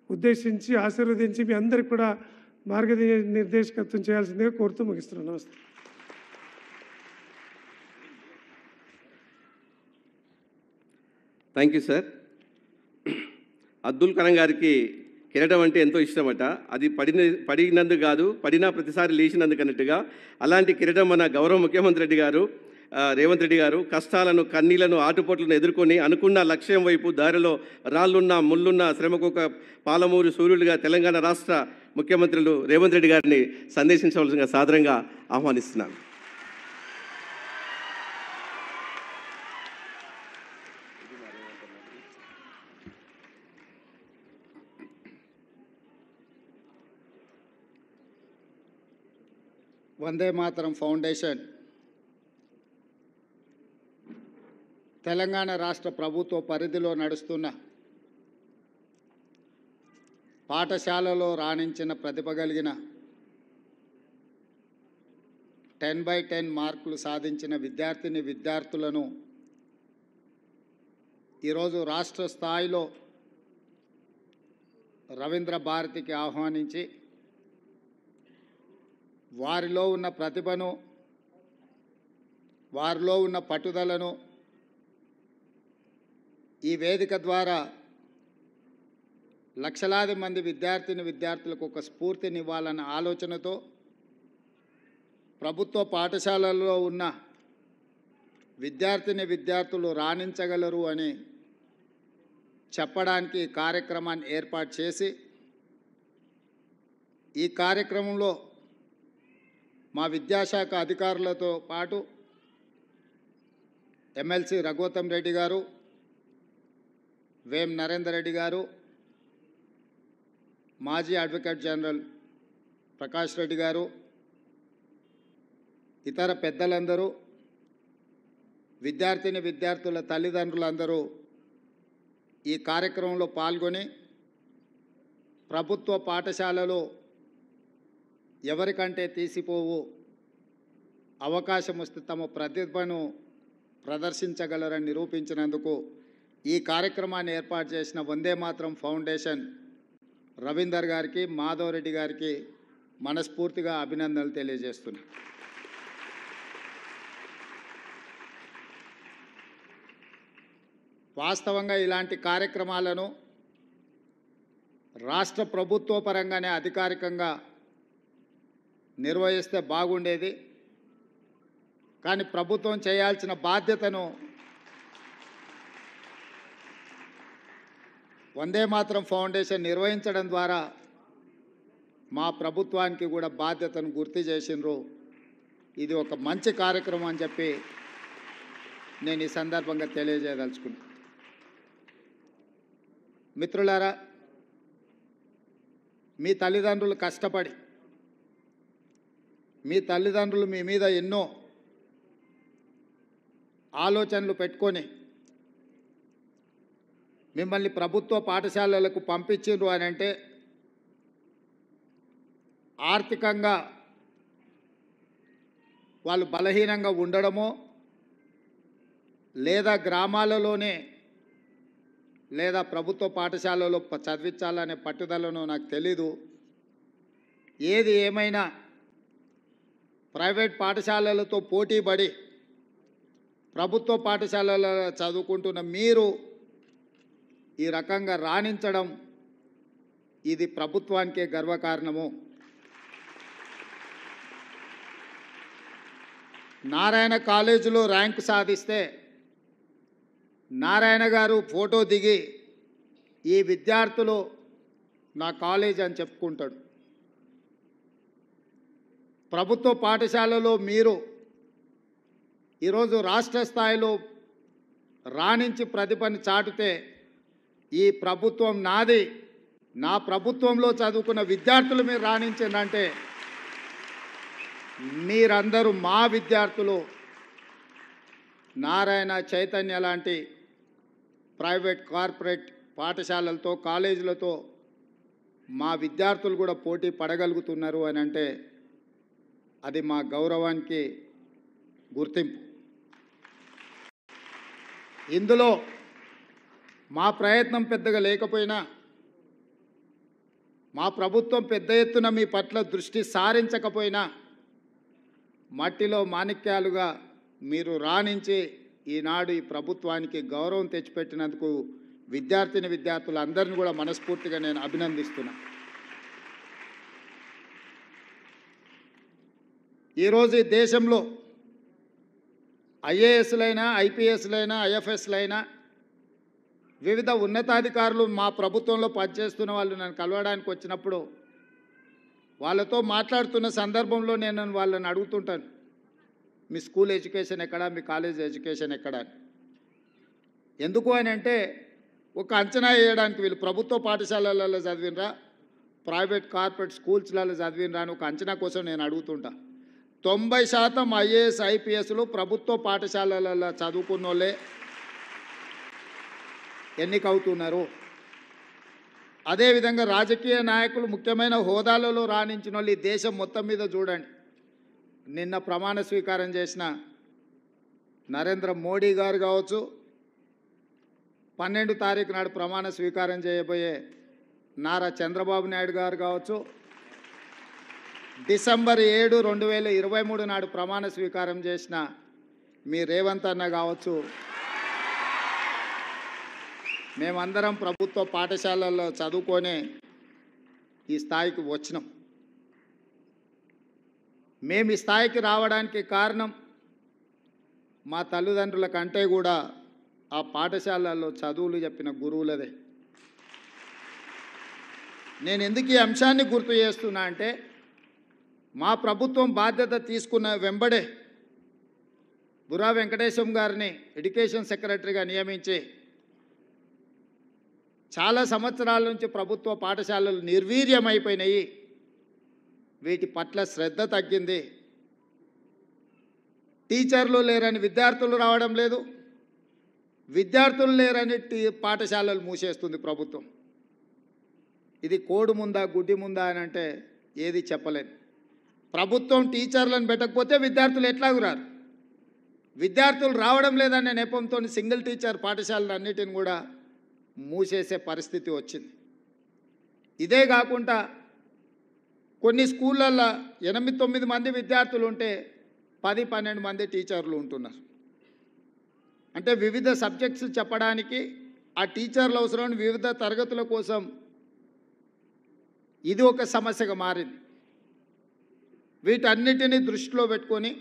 ఉద్దేశించి ఆశీర్వదించి మీ అందరికి కూడా మార్గనిర్దేశకత్వం చేయాల్సిందిగా కోరుతూ ముగిస్తున్నాను. నమస్తే. Thank you sir. Abdul Kalam గారికి కిరీటం అంటే ఎంతో ఇష్టమట. అది పడినందుకు కాదు, పడినా ప్రతిసారి లేచినందుకు అన్నట్టుగా అలాంటి కిరీటం మన గౌరవ ముఖ్యమంత్రి రెడ్డి గారు రేవంత్ రెడ్డి గారు కష్టాలను, కన్నీళ్లను, ఆటుపోట్లను ఎదుర్కొని అనుకున్న లక్ష్యం వైపు దారిలో రాళ్లున్న, ముళ్ళున్న, శ్రమకు ఒక పాలమూరు సూర్యుడిగా తెలంగాణ రాష్ట్ర ముఖ్యమంత్రులు రేవంత్ రెడ్డి గారిని సందేశించవలసిందిగా సాదరంగా ఆహ్వానిస్తున్నాను. వందే మాతరం ఫౌండేషన్ తెలంగాణ రాష్ట్ర ప్రభుత్వ పరిధిలో నడుస్తున్న పాఠశాలలో రాణించిన ప్రతిభ కలిగిన 10/10 మార్కులు సాధించిన విద్యార్థులను ఈరోజు రాష్ట్ర స్థాయిలో రవీంద్ర భారతికి ఆహ్వానించి వారిలో ఉన్న ప్రతిభను, వారిలో ఉన్న పట్టుదలను ఈ వేదిక ద్వారా లక్షలాది మంది విద్యార్థులకు ఒక స్ఫూర్తినివ్వాలన్న ఆలోచనతో ప్రభుత్వ పాఠశాలల్లో ఉన్న విద్యార్థులు రాణించగలరు అని చెప్పడానికి ఈ కార్యక్రమాన్ని ఏర్పాటు చేసి ఈ కార్యక్రమంలో మా విద్యాశాఖ అధికారులతో పాటు ఎమ్మెల్సీ రఘోత్తం రెడ్డి గారు, వేం నరేందర్ రెడ్డి గారు, మాజీ అడ్వకేట్ జనరల్ ప్రకాష్ రెడ్డి గారు, ఇతర పెద్దలందరూ, విద్యార్థుల తల్లిదండ్రులందరూ ఈ కార్యక్రమంలో పాల్గొని ప్రభుత్వ పాఠశాలలో ఎవరికంటే తీసిపోవు అవకాశం వస్తే తమ ప్రతిభను ప్రదర్శించగలరని నిరూపించినందుకు ఈ కార్యక్రమాన్ని ఏర్పాటు చేసిన వందే మాతరం ఫౌండేషన్ రవీందర్ గారికి, మాధవ్ రెడ్డి గారికి మనస్ఫూర్తిగా అభినందనలు తెలియజేస్తున్నాను. వాస్తవంగా ఇలాంటి కార్యక్రమాలను రాష్ట్ర ప్రభుత్వ పరంగానే అధికారికంగా నిర్వహిస్తే బాగుండేది. కానీ ప్రభుత్వం చేయాల్సిన బాధ్యతను వందే మాతరం ఫౌండేషన్ నిర్వహించడం ద్వారా మా ప్రభుత్వానికి కూడా బాధ్యతను గుర్తు చేసినారు. ఇది ఒక మంచి కార్యక్రమం అని చెప్పి నేను ఈ సందర్భంగా తెలియజేయదలుచుకున్నాను. మిత్రులారా, మీ తల్లిదండ్రులు కష్టపడి, మీ తల్లిదండ్రులు మీ మీద ఎన్నో ఆలోచనలు పెట్టుకొని మిమ్మల్ని ప్రభుత్వ పాఠశాలలకు పంపించిండ్రు అని అంటే ఆర్థికంగా వాళ్ళు బలహీనంగా ఉండడమో లేదా గ్రామాలలోనే లేదా ప్రభుత్వ పాఠశాలలో చదివించాలనే పట్టుదలను నాకు తెలీదు. ఏది ఏమైనా ప్రైవేట్ పాఠశాలలతో పోటీపడి ప్రభుత్వ పాఠశాలలో చదువుకుంటున్న మీరు ఈ రకంగా రాణించడం ఇది ప్రభుత్వానికే గర్వకారణము. నారాయణ కాలేజీలో ర్యాంకు సాధిస్తే నారాయణ గారు ఫోటో దిగి ఈ విద్యార్థులు నా కాలేజ్ అని చెప్పుకుంటాడు. ప్రభుత్వ పాఠశాలలో మీరు ఈరోజు రాష్ట్ర స్థాయిలో రాణించి ప్రతిభను చాటితే ఈ ప్రభుత్వం నాది, నా ప్రభుత్వంలో చదువుకున్న విద్యార్థులు మీరు రాణించిందంటే మీరందరూ మా విద్యార్థులు. నారాయణ, చైతన్య లాంటి ప్రైవేట్ కార్పొరేట్ పాఠశాలలతో కాలేజీలతో మా విద్యార్థులు కూడా పోటీ పడగలుగుతున్నారు అని అంటే అది మా గౌరవానికి గుర్తింపు. ఇందులో మా ప్రయత్నం పెద్దగా లేకపోయినా మా ప్రభుత్వం పెద్ద ఎత్తున మీ పట్ల దృష్టి సారించకపోయినా మట్టిలో మాణిక్యాలుగా మీరు రాణించి ఈనాడు ఈ ప్రభుత్వానికి గౌరవం తెచ్చిపెట్టినందుకు విద్యార్థులందరినీ కూడా మనస్ఫూర్తిగా నేను అభినందిస్తున్నా. ఈరోజు ఈ దేశంలో ఐఏఎస్లైనా, ఐపీఎస్లైనా, ఐఎఫ్ఎస్లైనా వివిధ ఉన్నతాధికారులు మా ప్రభుత్వంలో పనిచేస్తున్న వాళ్ళు నన్ను కలవడానికి వచ్చినప్పుడు వాళ్ళతో మాట్లాడుతున్న సందర్భంలో నేను వాళ్ళని అడుగుతుంటాను, మీ స్కూల్ ఎడ్యుకేషన్ ఎక్కడా, మీ కాలేజ్ ఎడ్యుకేషన్ ఎక్కడా. ఎందుకు అని అంటే ఒక అంచనా వేయడానికి వీళ్ళు ప్రభుత్వ పాఠశాలలలో చదివినరా, ప్రైవేట్ కార్పొరేట్ స్కూల్స్లలో చదివినరా అని ఒక అంచనా కోసం నేను అడుగుతుంటా. 90% ఐఏఎస్ ఐపీఎస్లు ప్రభుత్వ పాఠశాలలలో చదువుకున్న వాళ్ళే ఎన్నికవుతున్నారు. అదేవిధంగా రాజకీయ నాయకులు ముఖ్యమైన హోదాలలో రాణించిన వాళ్ళు ఈ దేశం మొత్తం మీద చూడండి. నిన్న ప్రమాణ స్వీకారం చేసిన నరేంద్ర మోడీ గారు కావచ్చు, 12 తారీఖు నాడు ప్రమాణ స్వీకారం చేయబోయే నారా చంద్రబాబు నాయుడు గారు కావచ్చు, డిసెంబర్ 7, 2023 నాడు ప్రమాణ స్వీకారం చేసిన మీ రేవంత్ అన్న కావచ్చు, మేమందరం ప్రభుత్వ పాఠశాలల్లో చదువుకొని ఈ స్థాయికి వచ్చినాం. మేము ఈ స్థాయికి రావడానికి కారణం మా తల్లిదండ్రుల కంటే కూడా ఆ పాఠశాలల్లో చదువులు చెప్పిన గురువులదే. నేను ఎందుకు ఈ అంశాన్ని గుర్తు చేస్తున్నా అంటే మా ప్రభుత్వం బాధ్యత తీసుకున్న వెంబడే బుర్రా వెంకటేశం గారిని ఎడ్యుకేషన్ సెక్రటరీగా నియమించి చాలా సంవత్సరాల నుంచి ప్రభుత్వ పాఠశాలలు నిర్వీర్యమైపోయినాయి, వీటి పట్ల శ్రద్ధ తగ్గింది, టీచర్లు లేరని విద్యార్థులు రావడం లేదు, విద్యార్థులు లేరని పాఠశాలలు మూసేస్తుంది ప్రభుత్వం. ఇది కోడి ముందా గుడ్డి ముందా అని అంటే ఏది చెప్పలేదు. ప్రభుత్వం టీచర్లను పెట్టకపోతే విద్యార్థులు ఎట్లాగూ రారు. విద్యార్థులు రావడం లేదనే నెపంతో సింగిల్ టీచర్ పాఠశాలలు అన్నిటిని కూడా మూసేసే పరిస్థితి వచ్చింది. ఇదే కాకుండా కొన్ని స్కూళ్ళల్లో 8-9 మంది విద్యార్థులు ఉంటే 10-12 మంది టీచర్లు ఉంటున్నారు. అంటే వివిధ సబ్జెక్ట్స్ చెప్పడానికి ఆ టీచర్లు అవసరం, వివిధ తరగతుల కోసం ఇది ఒక సమస్యగా మారింది. వీటన్నిటినీ దృష్టిలో పెట్టుకొని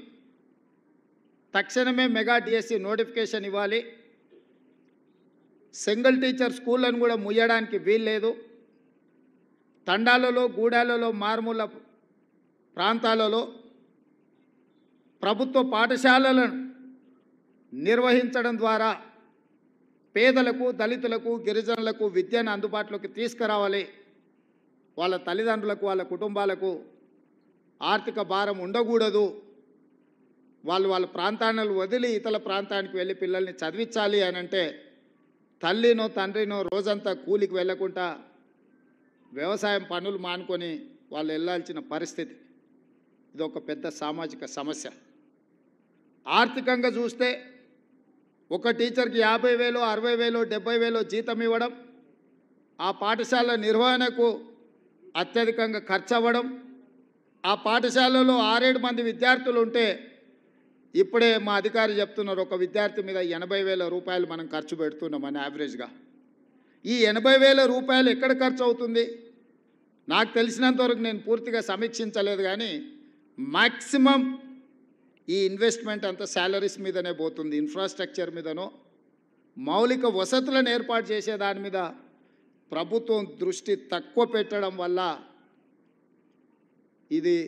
తక్షణమే మెగా డిఎస్సి నోటిఫికేషన్ ఇవ్వాలి. సింగిల్ టీచర్ స్కూళ్ళను కూడా ముయ్యడానికి వీల్లేదు. తండాలలో, గూడాలలో, మారుమూల ప్రాంతాలలో ప్రభుత్వ పాఠశాలలను నిర్వహించడం ద్వారా పేదలకు, దళితులకు, గిరిజనులకు విద్యను అందుబాటులోకి తీసుకురావాలి. వాళ్ళ తల్లిదండ్రులకు, వాళ్ళ కుటుంబాలకు ఆర్థిక భారం ఉండకూడదు. వాళ్ళ ప్రాంతాలను వదిలి ఇతర ప్రాంతానికి వెళ్ళి పిల్లల్ని చదివించాలి అని అంటే తల్లినో తండ్రినో రోజంతా కూలికి వెళ్ళకుండా వ్యవసాయం పనులు మానుకొని వాళ్ళు వెళ్ళాల్సిన పరిస్థితి. ఇది ఒక పెద్ద సామాజిక సమస్య. ఆర్థికంగా చూస్తే ఒక టీచర్కి 50,000, 60,000, 70,000 జీతం ఇవ్వడం, ఆ పాఠశాల నిర్వహణకు అత్యధికంగా ఖర్చు అవ్వడం, ఆ పాఠశాలలో 6-7 మంది విద్యార్థులు ఉంటే ఇప్పుడే మా అధికారి చెప్తున్నారు ఒక విద్యార్థి మీద 80,000 రూపాయలు మనం ఖర్చు పెడుతున్నామని యావరేజ్గా. ఈ 80,000 రూపాయలు ఎక్కడ ఖర్చు అవుతుంది? నాకు తెలిసినంతవరకు నేను పూర్తిగా సమీక్షించలేదు, కానీ మ్యాక్సిమం ఈ ఇన్వెస్ట్మెంట్ అంతా శాలరీస్ మీదనే పోతుంది. ఇన్ఫ్రాస్ట్రక్చర్ మీదనో మౌలిక వసతులను ఏర్పాటు చేసే దాని మీద ప్రభుత్వం దృష్టి తక్కువ పెట్టడం వల్ల ఇది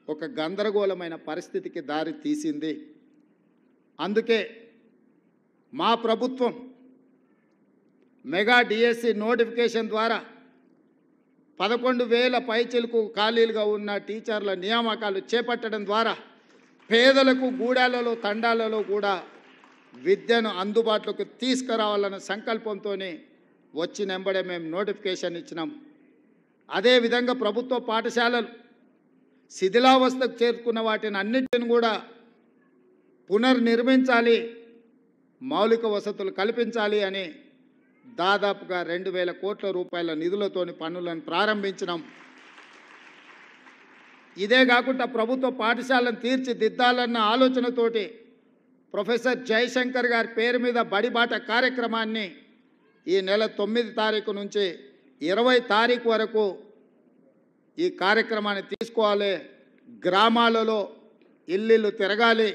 ఒక గందరగోళమైన పరిస్థితికి దారి తీసింది. అందుకే మా ప్రభుత్వం మెగా డిఎస్సి నోటిఫికేషన్ ద్వారా 11,000 పైచిలకు ఖాళీలుగా ఉన్న టీచర్ల నియామకాలు చేపట్టడం ద్వారా పేదలకు, గూడాలలో, తండాలలో కూడా విద్యను అందుబాటులోకి తీసుకురావాలన్న సంకల్పంతో వచ్చినెంబడే మేము నోటిఫికేషన్ ఇచ్చినాం. అదేవిధంగా ప్రభుత్వ పాఠశాలలు శిథిలావస్థకు చేరుకున్న వాటిని అన్నిటిని కూడా పునర్నిర్మించాలి, మౌలిక వసతులు కల్పించాలి అని దాదాపుగా 2,000 కోట్ల రూపాయల నిధులతోని పనులను ప్రారంభించినాం. ఇదే కాకుండా ప్రభుత్వ పాఠశాలను తీర్చిదిద్దాలన్న ఆలోచనతోటి ప్రొఫెసర్ జయశంకర్ గారి పేరు మీద బడిబాట కార్యక్రమాన్ని ఈ నెల 9 తారీఖు నుంచి 20 తారీఖు వరకు ఈ కార్యక్రమాన్ని తీసుకోవాలి. గ్రామాలలో ఇల్లు తిరగాలి,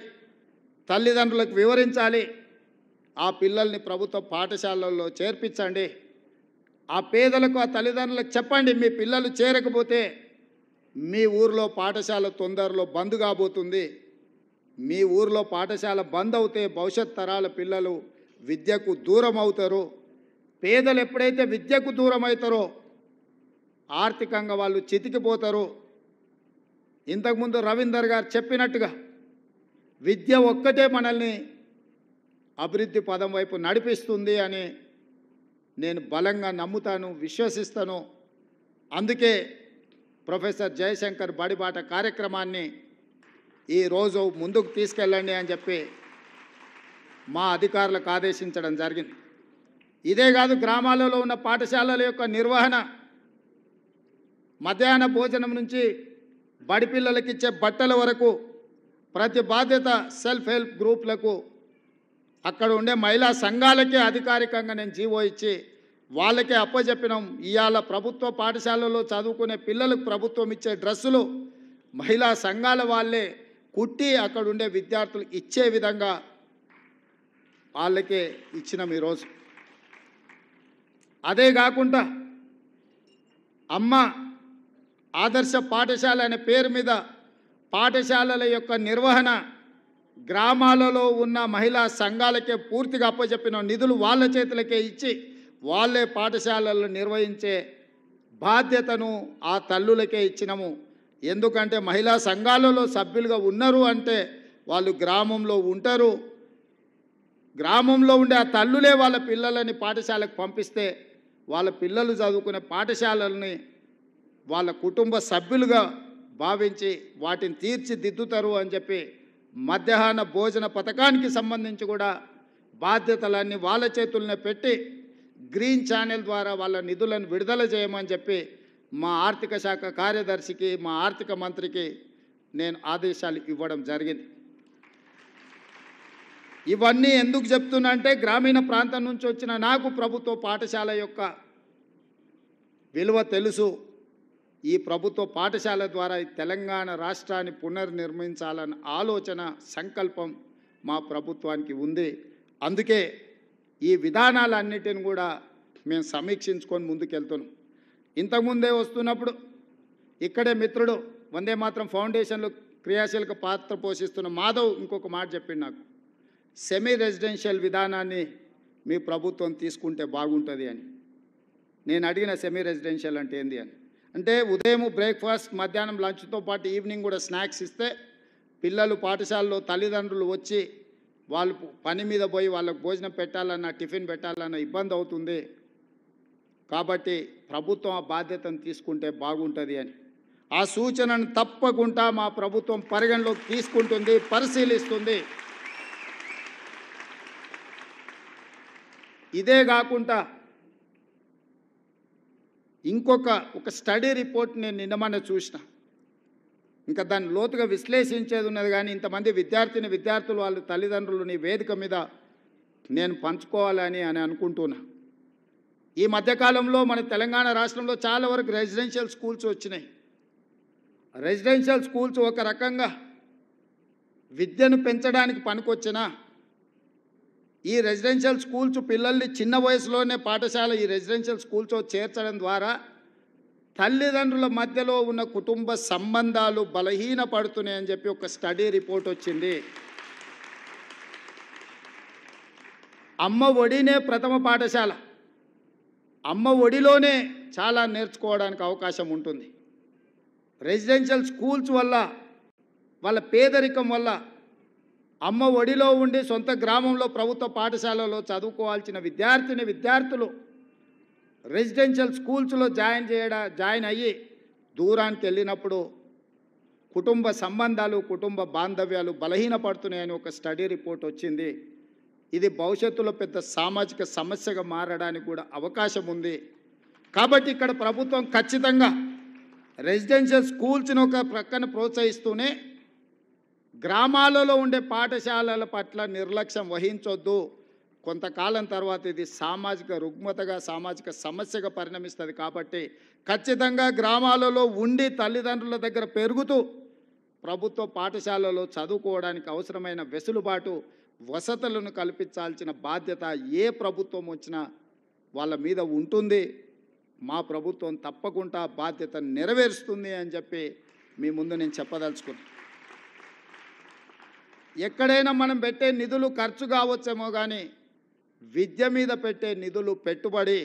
తల్లిదండ్రులకు వివరించాలి, ఆ పిల్లల్ని ప్రభుత్వ పాఠశాలల్లో చేర్పించండి. ఆ పేదలకు, ఆ తల్లిదండ్రులకు చెప్పండి, మీ పిల్లలు చేరకపోతే మీ ఊరిలో పాఠశాల తొందరలో బంద్ కాబోతుంది. మీ ఊరిలో పాఠశాల బంద్ అవుతే భవిష్యత్ తరాల పిల్లలు విద్యకు దూరం అవుతారు. పేదలు ఎప్పుడైతే విద్యకు దూరం అవుతారో ఆర్థికంగా వాళ్ళు చితికిపోతారు. ఇంతకుముందు రవీందర్ గారు చెప్పినట్టుగా విద్య ఒక్కటే మనల్ని అభివృద్ధి పదం వైపు నడిపిస్తుంది అని నేను బలంగా నమ్ముతాను, విశ్వసిస్తాను. అందుకే ప్రొఫెసర్ జయశంకర్ బడిబాట కార్యక్రమాన్ని ఈరోజు ముందుకు తీసుకెళ్ళండి అని చెప్పి మా అధికారులకు ఆదేశించడం జరిగింది. ఇదే కాదు, గ్రామాలలో ఉన్న పాఠశాలల యొక్క నిర్వహణ, మధ్యాహ్న భోజనం నుంచి బడి పిల్లలకి ఇచ్చే బట్టల వరకు ప్రతి బాధ్యత సెల్ఫ్ హెల్ప్ గ్రూప్లకు, అక్కడ ఉండే మహిళా సంఘాలకే అధికారికంగా నేను జీవో ఇచ్చి వాళ్ళకే అప్పచెప్పినాం. ఇవాళ ప్రభుత్వ పాఠశాలలో చదువుకునే పిల్లలకు ప్రభుత్వం ఇచ్చే డ్రెస్సులు మహిళా సంఘాల వాళ్ళే కుట్టి అక్కడ ఉండే విద్యార్థులకు ఇచ్చే విధంగా వాళ్ళకే ఇచ్చినాం ఈరోజు. అదే కాకుండా అమ్మ ఆదర్శ పాఠశాల అనే పేరు మీద పాఠశాలల యొక్క నిర్వహణ గ్రామాలలో ఉన్న మహిళా సంఘాలకే పూర్తిగా అప్పచెప్పిన నిధులు వాళ్ళ చేతులకే ఇచ్చి వాళ్ళే పాఠశాలలు నిర్వహించే బాధ్యతను ఆ తల్లులకే ఇచ్చినాము. ఎందుకంటే మహిళా సంఘాలలో సభ్యులుగా ఉన్నారు అంటే వాళ్ళు గ్రామంలో ఉంటారు. గ్రామంలో ఉండే ఆ తల్లులే వాళ్ళ పిల్లలని పాఠశాలకు పంపిస్తే వాళ్ళ పిల్లలు చదువుకునే పాఠశాలల్ని వాళ్ళ కుటుంబ సభ్యులుగా భావించి వాటిని తీర్చిదిద్దుతారు అని చెప్పి మధ్యాహ్న భోజన పథకానికి సంబంధించి కూడా బాధ్యతలన్నీ వాళ్ళ చేతుల్నే పెట్టి గ్రీన్ ఛానల్ ద్వారా వాళ్ళ నిధులను విడుదల చేయమని చెప్పి మా ఆర్థిక శాఖ కార్యదర్శికి, మా ఆర్థిక మంత్రికి నేను ఆదేశాలు ఇవ్వడం జరిగింది. ఇవన్నీ ఎందుకు చెప్తున్నా అంటే గ్రామీణ ప్రాంతం నుంచి వచ్చిన నాకు ప్రభుత్వ పాఠశాల యొక్క విలువ తెలుసు. ఈ ప్రభుత్వ పాఠశాల ద్వారా ఈ తెలంగాణ రాష్ట్రాన్ని పునర్నిర్మించాలన్న ఆలోచన, సంకల్పం మా ప్రభుత్వానికి ఉంది. అందుకే ఈ విధానాలన్నిటిని కూడా మేము సమీక్షించుకొని ముందుకెళ్తున్నాం. ఇంతకుముందే వస్తున్నప్పుడు ఇక్కడే మిత్రుడు వందే మాత్రం ఫౌండేషన్లో క్రియాశీలక పాత్ర పోషిస్తున్న మాధవ్ ఇంకొక మాట చెప్పిండు నాకు, సెమీ రెసిడెన్షియల్ విధానాన్ని మీ ప్రభుత్వం తీసుకుంటే బాగుంటుంది అని. నేను అడిగిన సెమీ రెసిడెన్షియల్ అంటే ఏంది అని, అంటే ఉదయం బ్రేక్ఫాస్ట్, మధ్యాహ్నం లంచ్తో పాటు ఈవినింగ్ కూడా స్నాక్స్ ఇస్తే పిల్లలు పాఠశాలలో తల్లిదండ్రులు వచ్చి వాళ్ళు పని మీద పోయి వాళ్ళకు భోజనం పెట్టాలన్నా టిఫిన్ పెట్టాలన్నా ఇబ్బంది అవుతుంది. కాబట్టి ప్రభుత్వం ఆ బాధ్యతను తీసుకుంటే బాగుంటుంది అని. ఆ సూచనను తప్పకుండా మా ప్రభుత్వం పరిగణలోకి తీసుకుంటుంది, పరిశీలిస్తుంది. ఇదే కాకుండా ఒక స్టడీ రిపోర్ట్ నేను నిన్నమన్న చూసిన, ఇంకా దాన్ని లోతుగా విశ్లేషించేది ఉన్నది. కానీ ఇంతమంది విద్యార్థులు వాళ్ళ తల్లిదండ్రులని వేదిక మీద నేను పంచుకోవాలని అనుకుంటున్నా. ఈ మధ్యకాలంలో మన తెలంగాణ రాష్ట్రంలో చాలా వరకు రెసిడెన్షియల్ స్కూల్స్ వచ్చినాయి. రెసిడెన్షియల్ స్కూల్స్ ఒక రకంగా విద్యను పెంచడానికి పనికొచ్చినా ఈ రెసిడెన్షియల్ స్కూల్స్ పిల్లల్ని చిన్న వయసులోనే పాఠశాల ఈ రెసిడెన్షియల్ స్కూల్స్ చేర్చడం ద్వారా తల్లిదండ్రుల మధ్యలో ఉన్న కుటుంబ సంబంధాలు బలహీనపడుతున్నాయని చెప్పి ఒక స్టడీ రిపోర్ట్ వచ్చింది. అమ్మ ఒడినే ప్రథమ పాఠశాల, అమ్మ ఒడిలోనే చాలా నేర్చుకోవడానికి అవకాశం ఉంటుంది. రెసిడెన్షియల్ స్కూల్స్ వల్ల, వాళ్ళ పేదరికం వల్ల అమ్మ ఒడిలో ఉండి సొంత గ్రామంలో ప్రభుత్వ పాఠశాలలో చదువుకోవాల్సిన విద్యార్థులు రెసిడెన్షియల్ స్కూల్స్లో జాయిన్ అయ్యి దూరానికి వెళ్ళినప్పుడు కుటుంబ సంబంధాలు, కుటుంబ బాంధవ్యాలు బలహీనపడుతున్నాయని ఒక స్టడీ రిపోర్ట్ వచ్చింది. ఇది భవిష్యత్తులో పెద్ద సామాజిక సమస్యగా మారడానికి కూడా అవకాశం ఉంది. కాబట్టి ఇక్కడ ప్రభుత్వం ఖచ్చితంగా రెసిడెన్షియల్ స్కూల్స్ని ఒక ప్రక్కన ప్రోత్సహిస్తూనే గ్రామాలలో ఉండే పాఠశాలల పట్ల నిర్లక్ష్యం వహించొద్దు. కొంతకాలం తర్వాత ఇది సామాజిక రుగ్మతగా సామాజిక సమస్యగా పరిణమిస్తుంది. కాబట్టి ఖచ్చితంగా గ్రామాలలో ఉండి తల్లిదండ్రుల దగ్గర పెరుగుతూ ప్రభుత్వ పాఠశాలలో చదువుకోవడానికి అవసరమైన వెసులుబాటు వసతులను కల్పించాల్సిన బాధ్యత ఏ ప్రభుత్వం వచ్చినా వాళ్ళ మీద ఉంటుంది. మా ప్రభుత్వం తప్పకుండా బాధ్యత నెరవేరుస్తుంది అని చెప్పి మీ ముందు నేను చెప్పదలుచుకున్నాను. ఎక్కడైనా మనం పెట్టే నిధులు ఖర్చు కావచ్చేమో కానీ విద్య మీద పెట్టే నిధులు పెట్టుబడి.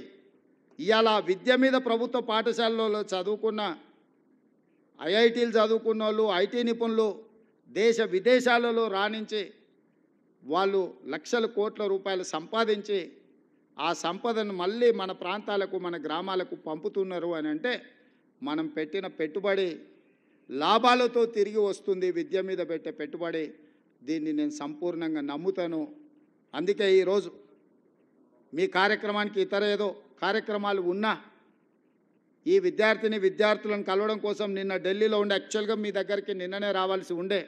ఇవాళ విద్య మీద ప్రభుత్వ పాఠశాలలో చదువుకున్న ఐఐటీలు చదువుకున్న వాళ్ళు, ఐటీ నిపుణులు దేశ విదేశాలలో రాణించి వాళ్ళు లక్షల కోట్ల రూపాయలు సంపాదించి ఆ సంపదను మళ్ళీ మన ప్రాంతాలకు మన గ్రామాలకు పంపుతున్నారు అని అంటే మనం పెట్టిన పెట్టుబడి లాభాలతో తిరిగి వస్తుంది. విద్య మీద పెట్టే పెట్టుబడి. దీన్ని నేను సంపూర్ణంగా నమ్ముతాను. అందుకే ఈరోజు మీ కార్యక్రమానికి ఇతర ఏదో కార్యక్రమాలు ఉన్నా ఈ విద్యార్థులను కలవడం కోసం నిన్న ఢిల్లీలో ఉండే యాక్చువల్గా మీ దగ్గరికి నిన్ననే రావాల్సి ఉండే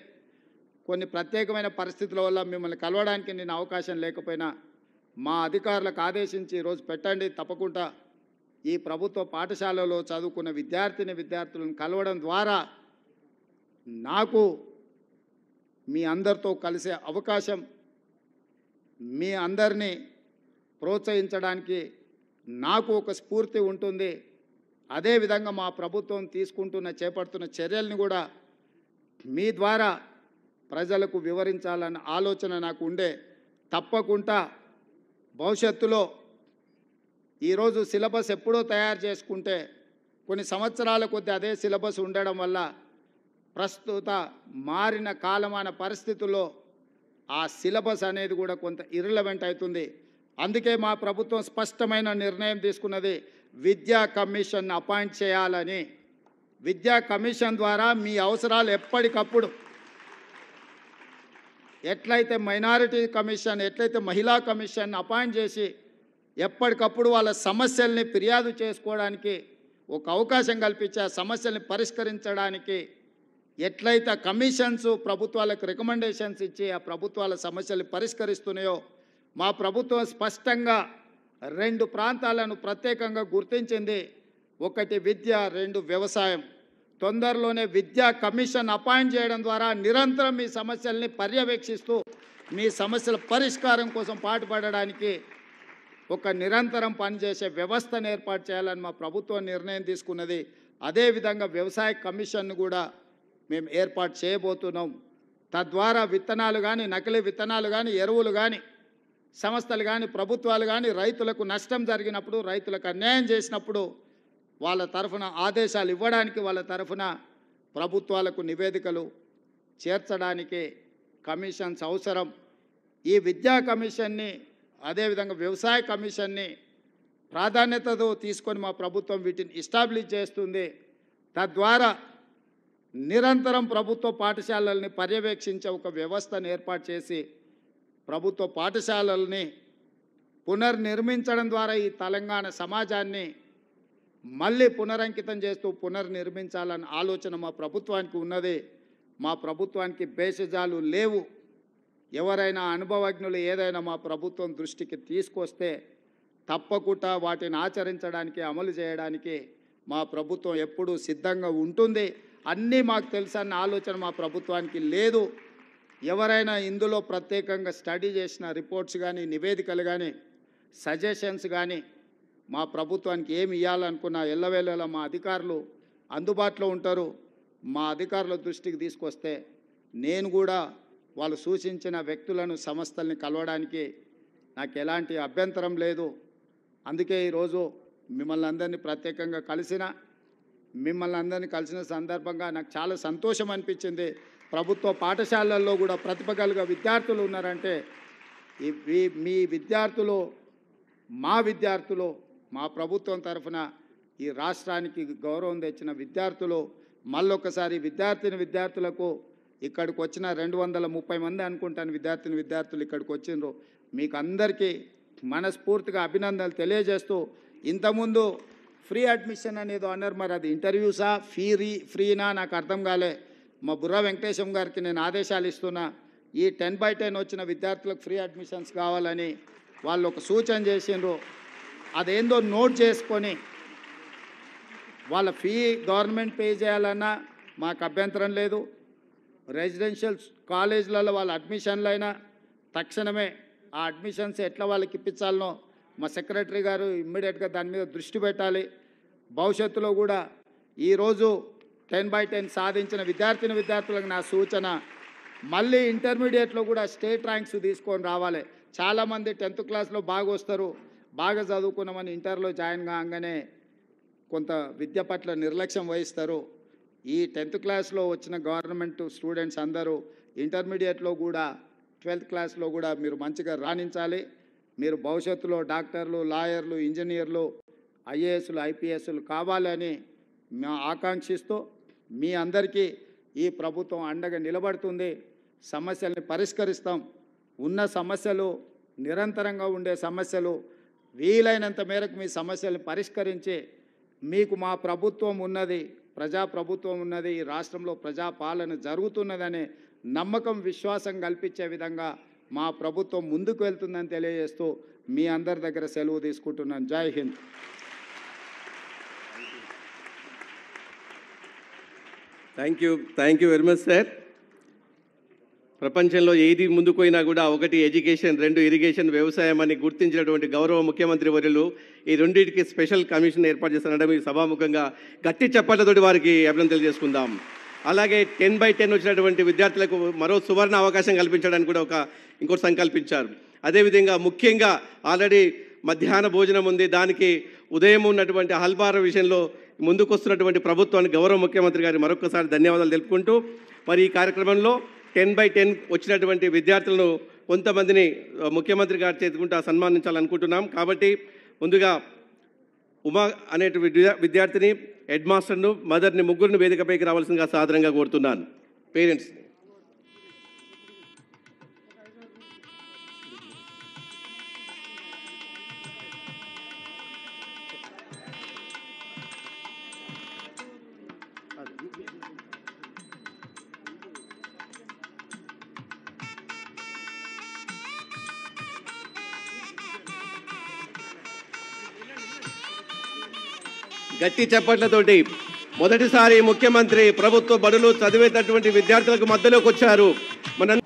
కొన్ని ప్రత్యేకమైన పరిస్థితుల వల్ల మిమ్మల్ని కలవడానికి నేను అవకాశం లేకపోయినా మా అధికారులకు ఆదేశించి ఈరోజు పెట్టండి. తప్పకుండా ఈ ప్రభుత్వ పాఠశాలలో చదువుకున్న విద్యార్థులను కలవడం ద్వారా నాకు మీ అందరితో కలిసే అవకాశం, మీ అందరినీ ప్రోత్సహించడానికి నాకు ఒక స్ఫూర్తి ఉంటుంది. అదేవిధంగా మా ప్రభుత్వం చేపడుతున్న చర్యల్ని కూడా మీ ద్వారా ప్రజలకు వివరించాలన్న ఆలోచన నాకు ఉండే. తప్పకుండా భవిష్యత్తులో ఈరోజు సిలబస్ ఎప్పుడో తయారు చేసుకుంటే కొన్ని సంవత్సరాల కొద్దీ అదే సిలబస్ ఉండడం వల్ల ప్రస్తుత మారిన కాలమాన పరిస్థితుల్లో ఆ సిలబస్ అనేది కూడా కొంత ఇర్రిలవెంట్ అవుతుంది. అందుకే మా ప్రభుత్వం స్పష్టమైన నిర్ణయం తీసుకున్నది, విద్యా కమిషన్ అపాయింట్ చేయాలని. విద్యా కమిషన్ ద్వారా మీ అవసరాలు ఎప్పటికప్పుడు ఎట్లయితే మైనారిటీ కమిషన్, ఎట్లయితే మహిళా కమిషన్ అపాయింట్ చేసి ఎప్పటికప్పుడు వాళ్ళ సమస్యల్ని ఫిర్యాదు చేసుకోవడానికి ఒక అవకాశం కల్పించి ఆ సమస్యల్ని పరిష్కరించడానికి ఎట్లయితే కమిషన్స్ ప్రభుత్వాలకు రికమెండేషన్స్ ఇచ్చి ఆ ప్రభుత్వాల సమస్యలు పరిష్కరిస్తున్నాయో మా ప్రభుత్వం స్పష్టంగా 2 ప్రాంతాలను ప్రత్యేకంగా గుర్తించింది. ఒకటి విద్య, 2 వ్యవసాయం. తొందరలోనే విద్యా కమిషన్ అపాయింట్ చేయడం ద్వారా నిరంతరం మీ సమస్యల్ని పర్యవేక్షిస్తూ మీ సమస్యల పరిష్కారం కోసం పాటుపడడానికి ఒక నిరంతరం పనిచేసే వ్యవస్థను ఏర్పాటు చేయాలని మా ప్రభుత్వం నిర్ణయం తీసుకున్నది. అదేవిధంగా వ్యవసాయ కమిషన్ను కూడా మేము ఏర్పాటు చేయబోతున్నాం. తద్వారా విత్తనాలు కానీ, నకిలీ విత్తనాలు కానీ, ఎరువులు కానీ, సంస్థలు కానీ, ప్రభుత్వాలు కానీ రైతులకు నష్టం జరిగినప్పుడు, రైతులకు అన్యాయం చేసినప్పుడు వాళ్ళ తరఫున ఆదేశాలు ఇవ్వడానికి, వాళ్ళ తరఫున ప్రభుత్వాలకు నివేదికలు చేర్చడానికి కమిషన్స్ అవసరం. ఈ విద్యా కమిషన్ని, అదేవిధంగా వ్యవసాయ కమిషన్ని ప్రాధాన్యతతో తీసుకొని మా ప్రభుత్వం వీటిని ఎస్టాబ్లిష్ చేస్తుంది. తద్వారా నిరంతరం ప్రభుత్వ పాఠశాలల్ని పర్యవేక్షించే ఒక వ్యవస్థను ఏర్పాటు చేసి ప్రభుత్వ పాఠశాలల్ని పునర్నిర్మించడం ద్వారా ఈ తెలంగాణ సమాజాన్ని మళ్ళీ పునరంకితం చేస్తూ పునర్నిర్మించాలన్న ఆలోచన మా ప్రభుత్వానికి ఉన్నది. మా ప్రభుత్వానికి భేషజాలు లేవు. ఎవరైనా అనుభవజ్ఞులు ఏదైనా మా ప్రభుత్వం దృష్టికి తీసుకొస్తే తప్పకుండా వాటిని ఆచరించడానికి, అమలు చేయడానికి మా ప్రభుత్వం ఎప్పుడూ సిద్ధంగా ఉంటుంది. అన్నీ మాకు తెలుసన్న ఆలోచన మా ప్రభుత్వానికి లేదు. ఎవరైనా ఇందులో ప్రత్యేకంగా స్టడీ చేసిన రిపోర్ట్స్ కానీ, నివేదికలు కానీ, సజెషన్స్ కానీ మా ప్రభుత్వానికి ఏమి ఇవ్వాలనుకున్నా ఎల్లవేళలా మా అధికారులు అందుబాటులో ఉంటారు. మా అధికారుల దృష్టికి తీసుకొస్తే నేను కూడా వాళ్ళు సూచించిన వ్యక్తులను, సంస్థల్ని కలవడానికి నాకు ఎలాంటి అభ్యంతరం లేదు. అందుకే ఈరోజు మిమ్మల్ని అందరినీ ప్రత్యేకంగా కలిసిన సందర్భంగా నాకు చాలా సంతోషం అనిపించింది. ప్రభుత్వ పాఠశాలల్లో కూడా ప్రతిభ కలిగిన విద్యార్థులు ఉన్నారంటే మీ విద్యార్థులు, మా ప్రభుత్వం తరఫున ఈ రాష్ట్రానికి గౌరవం తెచ్చిన విద్యార్థులు మళ్ళొకసారి విద్యార్థులకు ఇక్కడికి వచ్చిన 230 మంది అనుకుంటాను విద్యార్థులు ఇక్కడికి వచ్చిండ్రు. మీకు అందరికీ మనస్ఫూర్తిగా అభినందనలు తెలియజేస్తూ, ఇంతకుముందు ఫ్రీ అడ్మిషన్ అనేది అన్నారు, మరి అది ఇంటర్వ్యూసా ఫ్రీనా నాకు అర్థం కాలే. మా బుర్రా వెంకటేశం గారికి నేను ఆదేశాలు ఇస్తున్నా, ఈ 10/10 వచ్చిన విద్యార్థులకు ఫ్రీ అడ్మిషన్స్ కావాలని వాళ్ళు ఒక సూచన చేసిండ్రు, అదేందో నోట్ చేసుకొని వాళ్ళ ఫీ గవర్నమెంట్ పే చేయాలన్నా మాకు అభ్యంతరం లేదు. రెసిడెన్షియల్ కాలేజీలలో వాళ్ళ అడ్మిషన్లు అయినా తక్షణమే ఆ అడ్మిషన్స్ ఎట్లా వాళ్ళకి ఇప్పించాలనో మా సెక్రటరీ గారు ఇమ్మీడియట్గా దాని మీద దృష్టి పెట్టాలి. భవిష్యత్తులో కూడా ఈరోజు 10/10 సాధించిన విద్యార్థులకు నా సూచన, మళ్ళీ ఇంటర్మీడియట్లో కూడా స్టేట్ ర్యాంక్స్ తీసుకొని రావాలి. చాలామంది 10th క్లాస్లో బాగా వస్తారు, బాగా చదువుకున్నామని ఇంటర్లో జాయిన్ కాగానే కొంత విద్య పట్ల నిర్లక్ష్యం వహిస్తారు. ఈ 10th క్లాస్లో వచ్చిన గవర్నమెంట్ స్టూడెంట్స్ అందరూ ఇంటర్మీడియట్లో కూడా 12th క్లాస్లో కూడా మీరు మంచిగా రాణించాలి. మీరు భవిష్యత్తులో డాక్టర్లు, లాయర్లు, ఇంజనీర్లు, ఐఏఎస్లు, ఐపీఎస్లు కావాలని మేము ఆకాంక్షిస్తూ మీ అందరికీ ఈ ప్రభుత్వం అండగా నిలబడుతుంది. సమస్యల్ని పరిష్కరిస్తాం. ఉన్న సమస్యలు, నిరంతరంగా ఉండే సమస్యలు, వీలైనంత మేరకు మీ సమస్యలను పరిష్కరించి మీకు మా ప్రభుత్వం ఉన్నది, ప్రజాప్రభుత్వం ఉన్నది, ఈ రాష్ట్రంలో ప్రజాపాలన జరుగుతున్నదనే నమ్మకం, విశ్వాసం కల్పించే విధంగా మా ప్రభుత్వం ముందుకు వెళ్తుందని తెలియజేస్తూ మీ అందరి దగ్గర సెలవు తీసుకుంటున్నాను. జై Hind. Thank you very much sir. ప్రపంచంలో ఏది ముందుకు పోయినా కూడా ఒకటి ఎడ్యుకేషన్, 2 ఇరిగేషన్, వ్యవసాయం అని గుర్తించినటువంటి గౌరవ ముఖ్యమంత్రి వర్యులు ఈ రెండింటికి స్పెషల్ కమిషన్ ఏర్పాటు చేస్తారంటే మీ సభాముఖంగా గట్టి చప్పట్లతోటి వారికి అభినందనలు తెలియజేసుకుందాం. అలాగే 10/10 వచ్చినటువంటి విద్యార్థులకు మరో సువర్ణ అవకాశం కల్పించడానికి కూడా ఇంకోటి సంకల్పించారు. అదేవిధంగా ముఖ్యంగా ఆల్రెడీ మధ్యాహ్న భోజనం ఉంది, దానికి ఉదయం ఉన్నటువంటి అల్పాహార విషయంలో ముందుకొస్తున్నటువంటి ప్రభుత్వానికి గౌరవ ముఖ్యమంత్రి గారి మరొకసారి ధన్యవాదాలు తెలుపుకుంటూ మరి ఈ కార్యక్రమంలో 10/10 వచ్చినటువంటి విద్యార్థులను కొంతమందిని ముఖ్యమంత్రి గారి చేతుకుంటా సన్మానించాలనుకుంటున్నాం. కాబట్టి ముందుగా ఉమా అనే విద్యార్థిని, హెడ్ మాస్టర్ను, మదర్ని, ముగ్గురిని వేదికపైకి రావాల్సిందిగా సాదరంగా కోరుతున్నాను. పేరెంట్స్ గట్టి చప్పట్లతోటి మొదటిసారి ముఖ్యమంత్రి ప్రభుత్వ బడులు చదివేటటువంటి విద్యార్థులకు మధ్యలోకి వచ్చారు. మన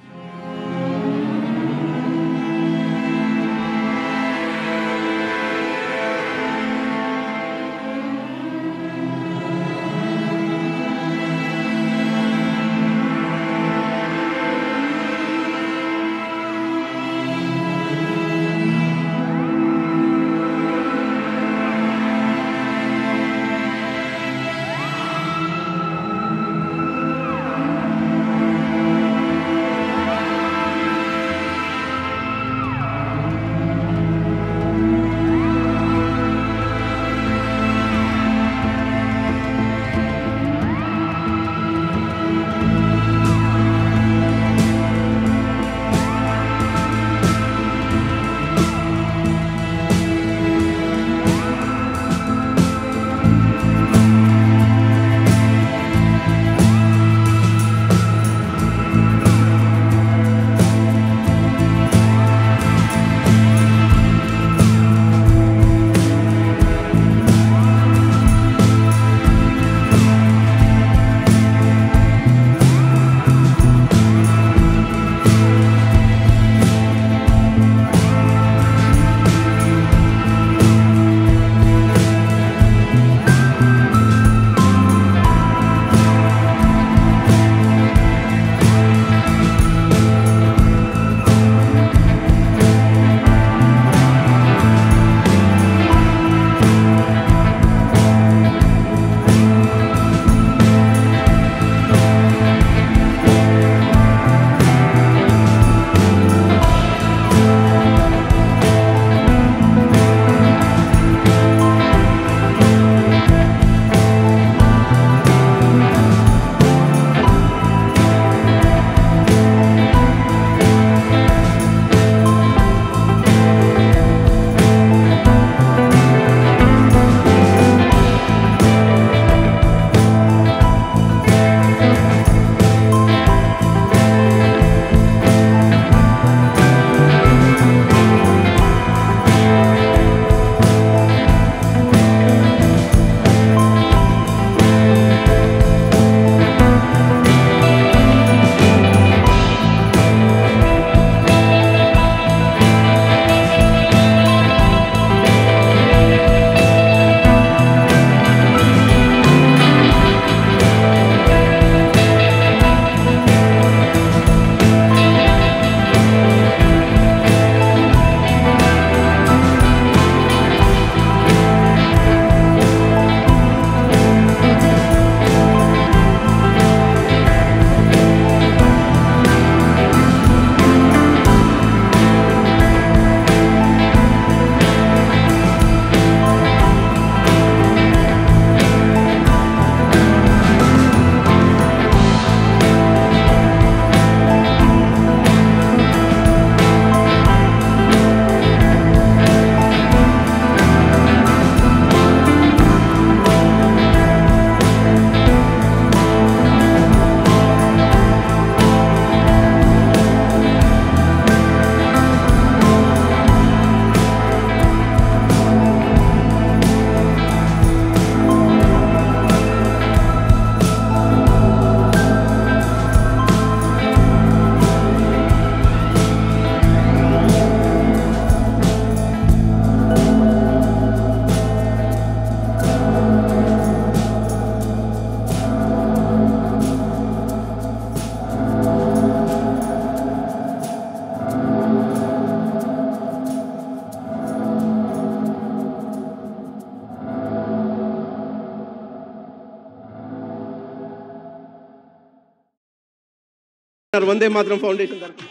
వందే మాత్రం ఫౌండేషన్ తరఫున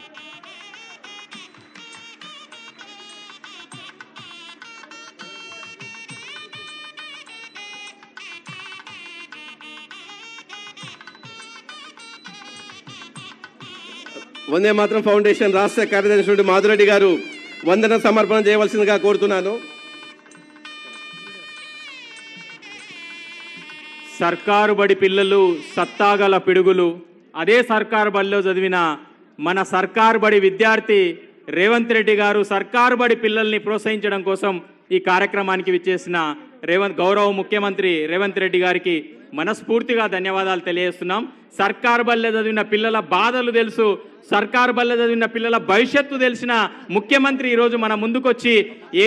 వందే మాత్రం ఫౌండేషన్ రాష్ట్ర కార్యదర్శి మాధురెడ్డి గారు వందన సమర్పణ చేయవలసిందిగా కోరుతున్నాను. సర్కారు బడి పిల్లలు సత్తాగల పిడుగులు. అదే సర్కారు బడిలో చదివిన మన సర్కారు బడి విద్యార్థి రేవంత్ రెడ్డి గారు సర్కారు బడి పిల్లల్ని ప్రోత్సహించడం కోసం ఈ కార్యక్రమానికి విచ్చేసిన గౌరవ ముఖ్యమంత్రి రేవంత్ రెడ్డి గారికి మనస్ఫూర్తిగా ధన్యవాదాలు తెలియజేస్తున్నాం. సర్కారు బడిలో చదివిన పిల్లల బాధలు తెలుసు, సర్కారు బడిలో చదివిన పిల్లల భవిష్యత్తు తెలిసిన ముఖ్యమంత్రి ఈరోజు మన ముందుకొచ్చి,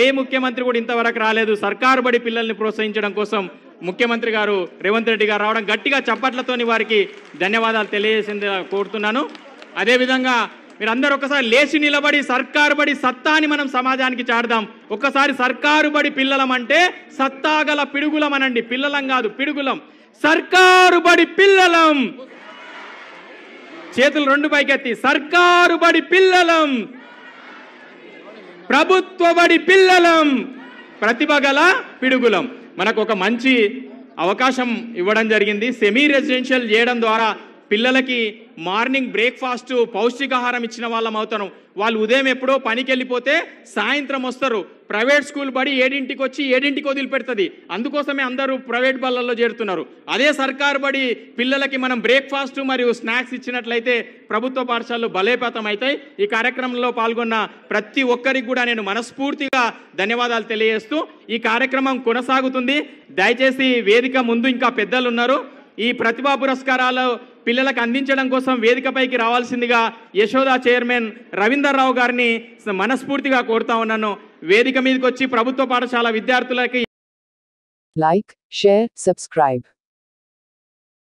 ఏ ముఖ్యమంత్రి కూడా ఇంతవరకు రాలేదు, సర్కారు బడి పిల్లల్ని ప్రోత్సహించడం కోసం ముఖ్యమంత్రి గారు రేవంత్ రెడ్డి గారు రావడం, గట్టిగా చప్పట్లతోని వారికి ధన్యవాదాలు తెలియజేసింది కోరుతున్నాను. అదేవిధంగా మీరందరూ ఒకసారి లేచి నిలబడి సర్కారు బడి సత్తాని మనం సమాజానికి చాడదాం. ఒక్కసారి సర్కారు బడి పిల్లలం అంటే సత్తాగల పిడుగులం అనండి, పిల్లలం కాదు పిడుగులం. సర్కారు బడి పిల్లలం, చేతులు రెండు పైకెత్తి, సర్కారు బడి పిల్లలం, ప్రభుత్వ బడి పిల్లలం, ప్రతిభ గల పిడుగులం. మనకు ఒక మంచి అవకాశం ఇవ్వడం జరిగింది. సెమీ రెసిడెన్షియల్ చేయడం ద్వారా పిల్లలకి మార్నింగ్ బ్రేక్ఫాస్ట్ పౌష్టికాహారం ఇచ్చిన వాళ్ళం అవుతాను. వాళ్ళు ఉదయం ఎప్పుడో పనికి వెళ్ళిపోతే సాయంత్రం వస్తారు. ప్రైవేట్ స్కూల్ బడి 7ంటికి వచ్చి 7ంటికి వదిలిపెడుతుంది. అందుకోసమే అందరూ ప్రైవేట్ బళ్ళల్లో చేరుతున్నారు. అదే సర్కారు బడి పిల్లలకి మనం బ్రేక్ఫాస్ట్ మరియు స్నాక్స్ ఇచ్చినట్లయితే ప్రభుత్వ పాఠశాలలు బలోపేతం అవుతాయి. ఈ కార్యక్రమంలో పాల్గొన్న ప్రతి ఒక్కరికి కూడా నేను మనస్ఫూర్తిగా ధన్యవాదాలు తెలియజేస్తూ ఈ కార్యక్రమం కొనసాగుతుంది. దయచేసి వేదిక ముందు ఇంకా పెద్దలు ఉన్నారు. ఈ ప్రతిభా పురస్కారాలు పిల్లలకు అందించడం కోసం వేదికపైకి రావాల్సిందిగా యశోదా చైర్మన్ రవీందర్ రావు గారిని మనస్ఫూర్తిగా కోరుతా ఉన్నాను. వేదిక మీదకి వచ్చి ప్రభుత్వ పాఠశాల విద్యార్థులకి like, share, subscribe.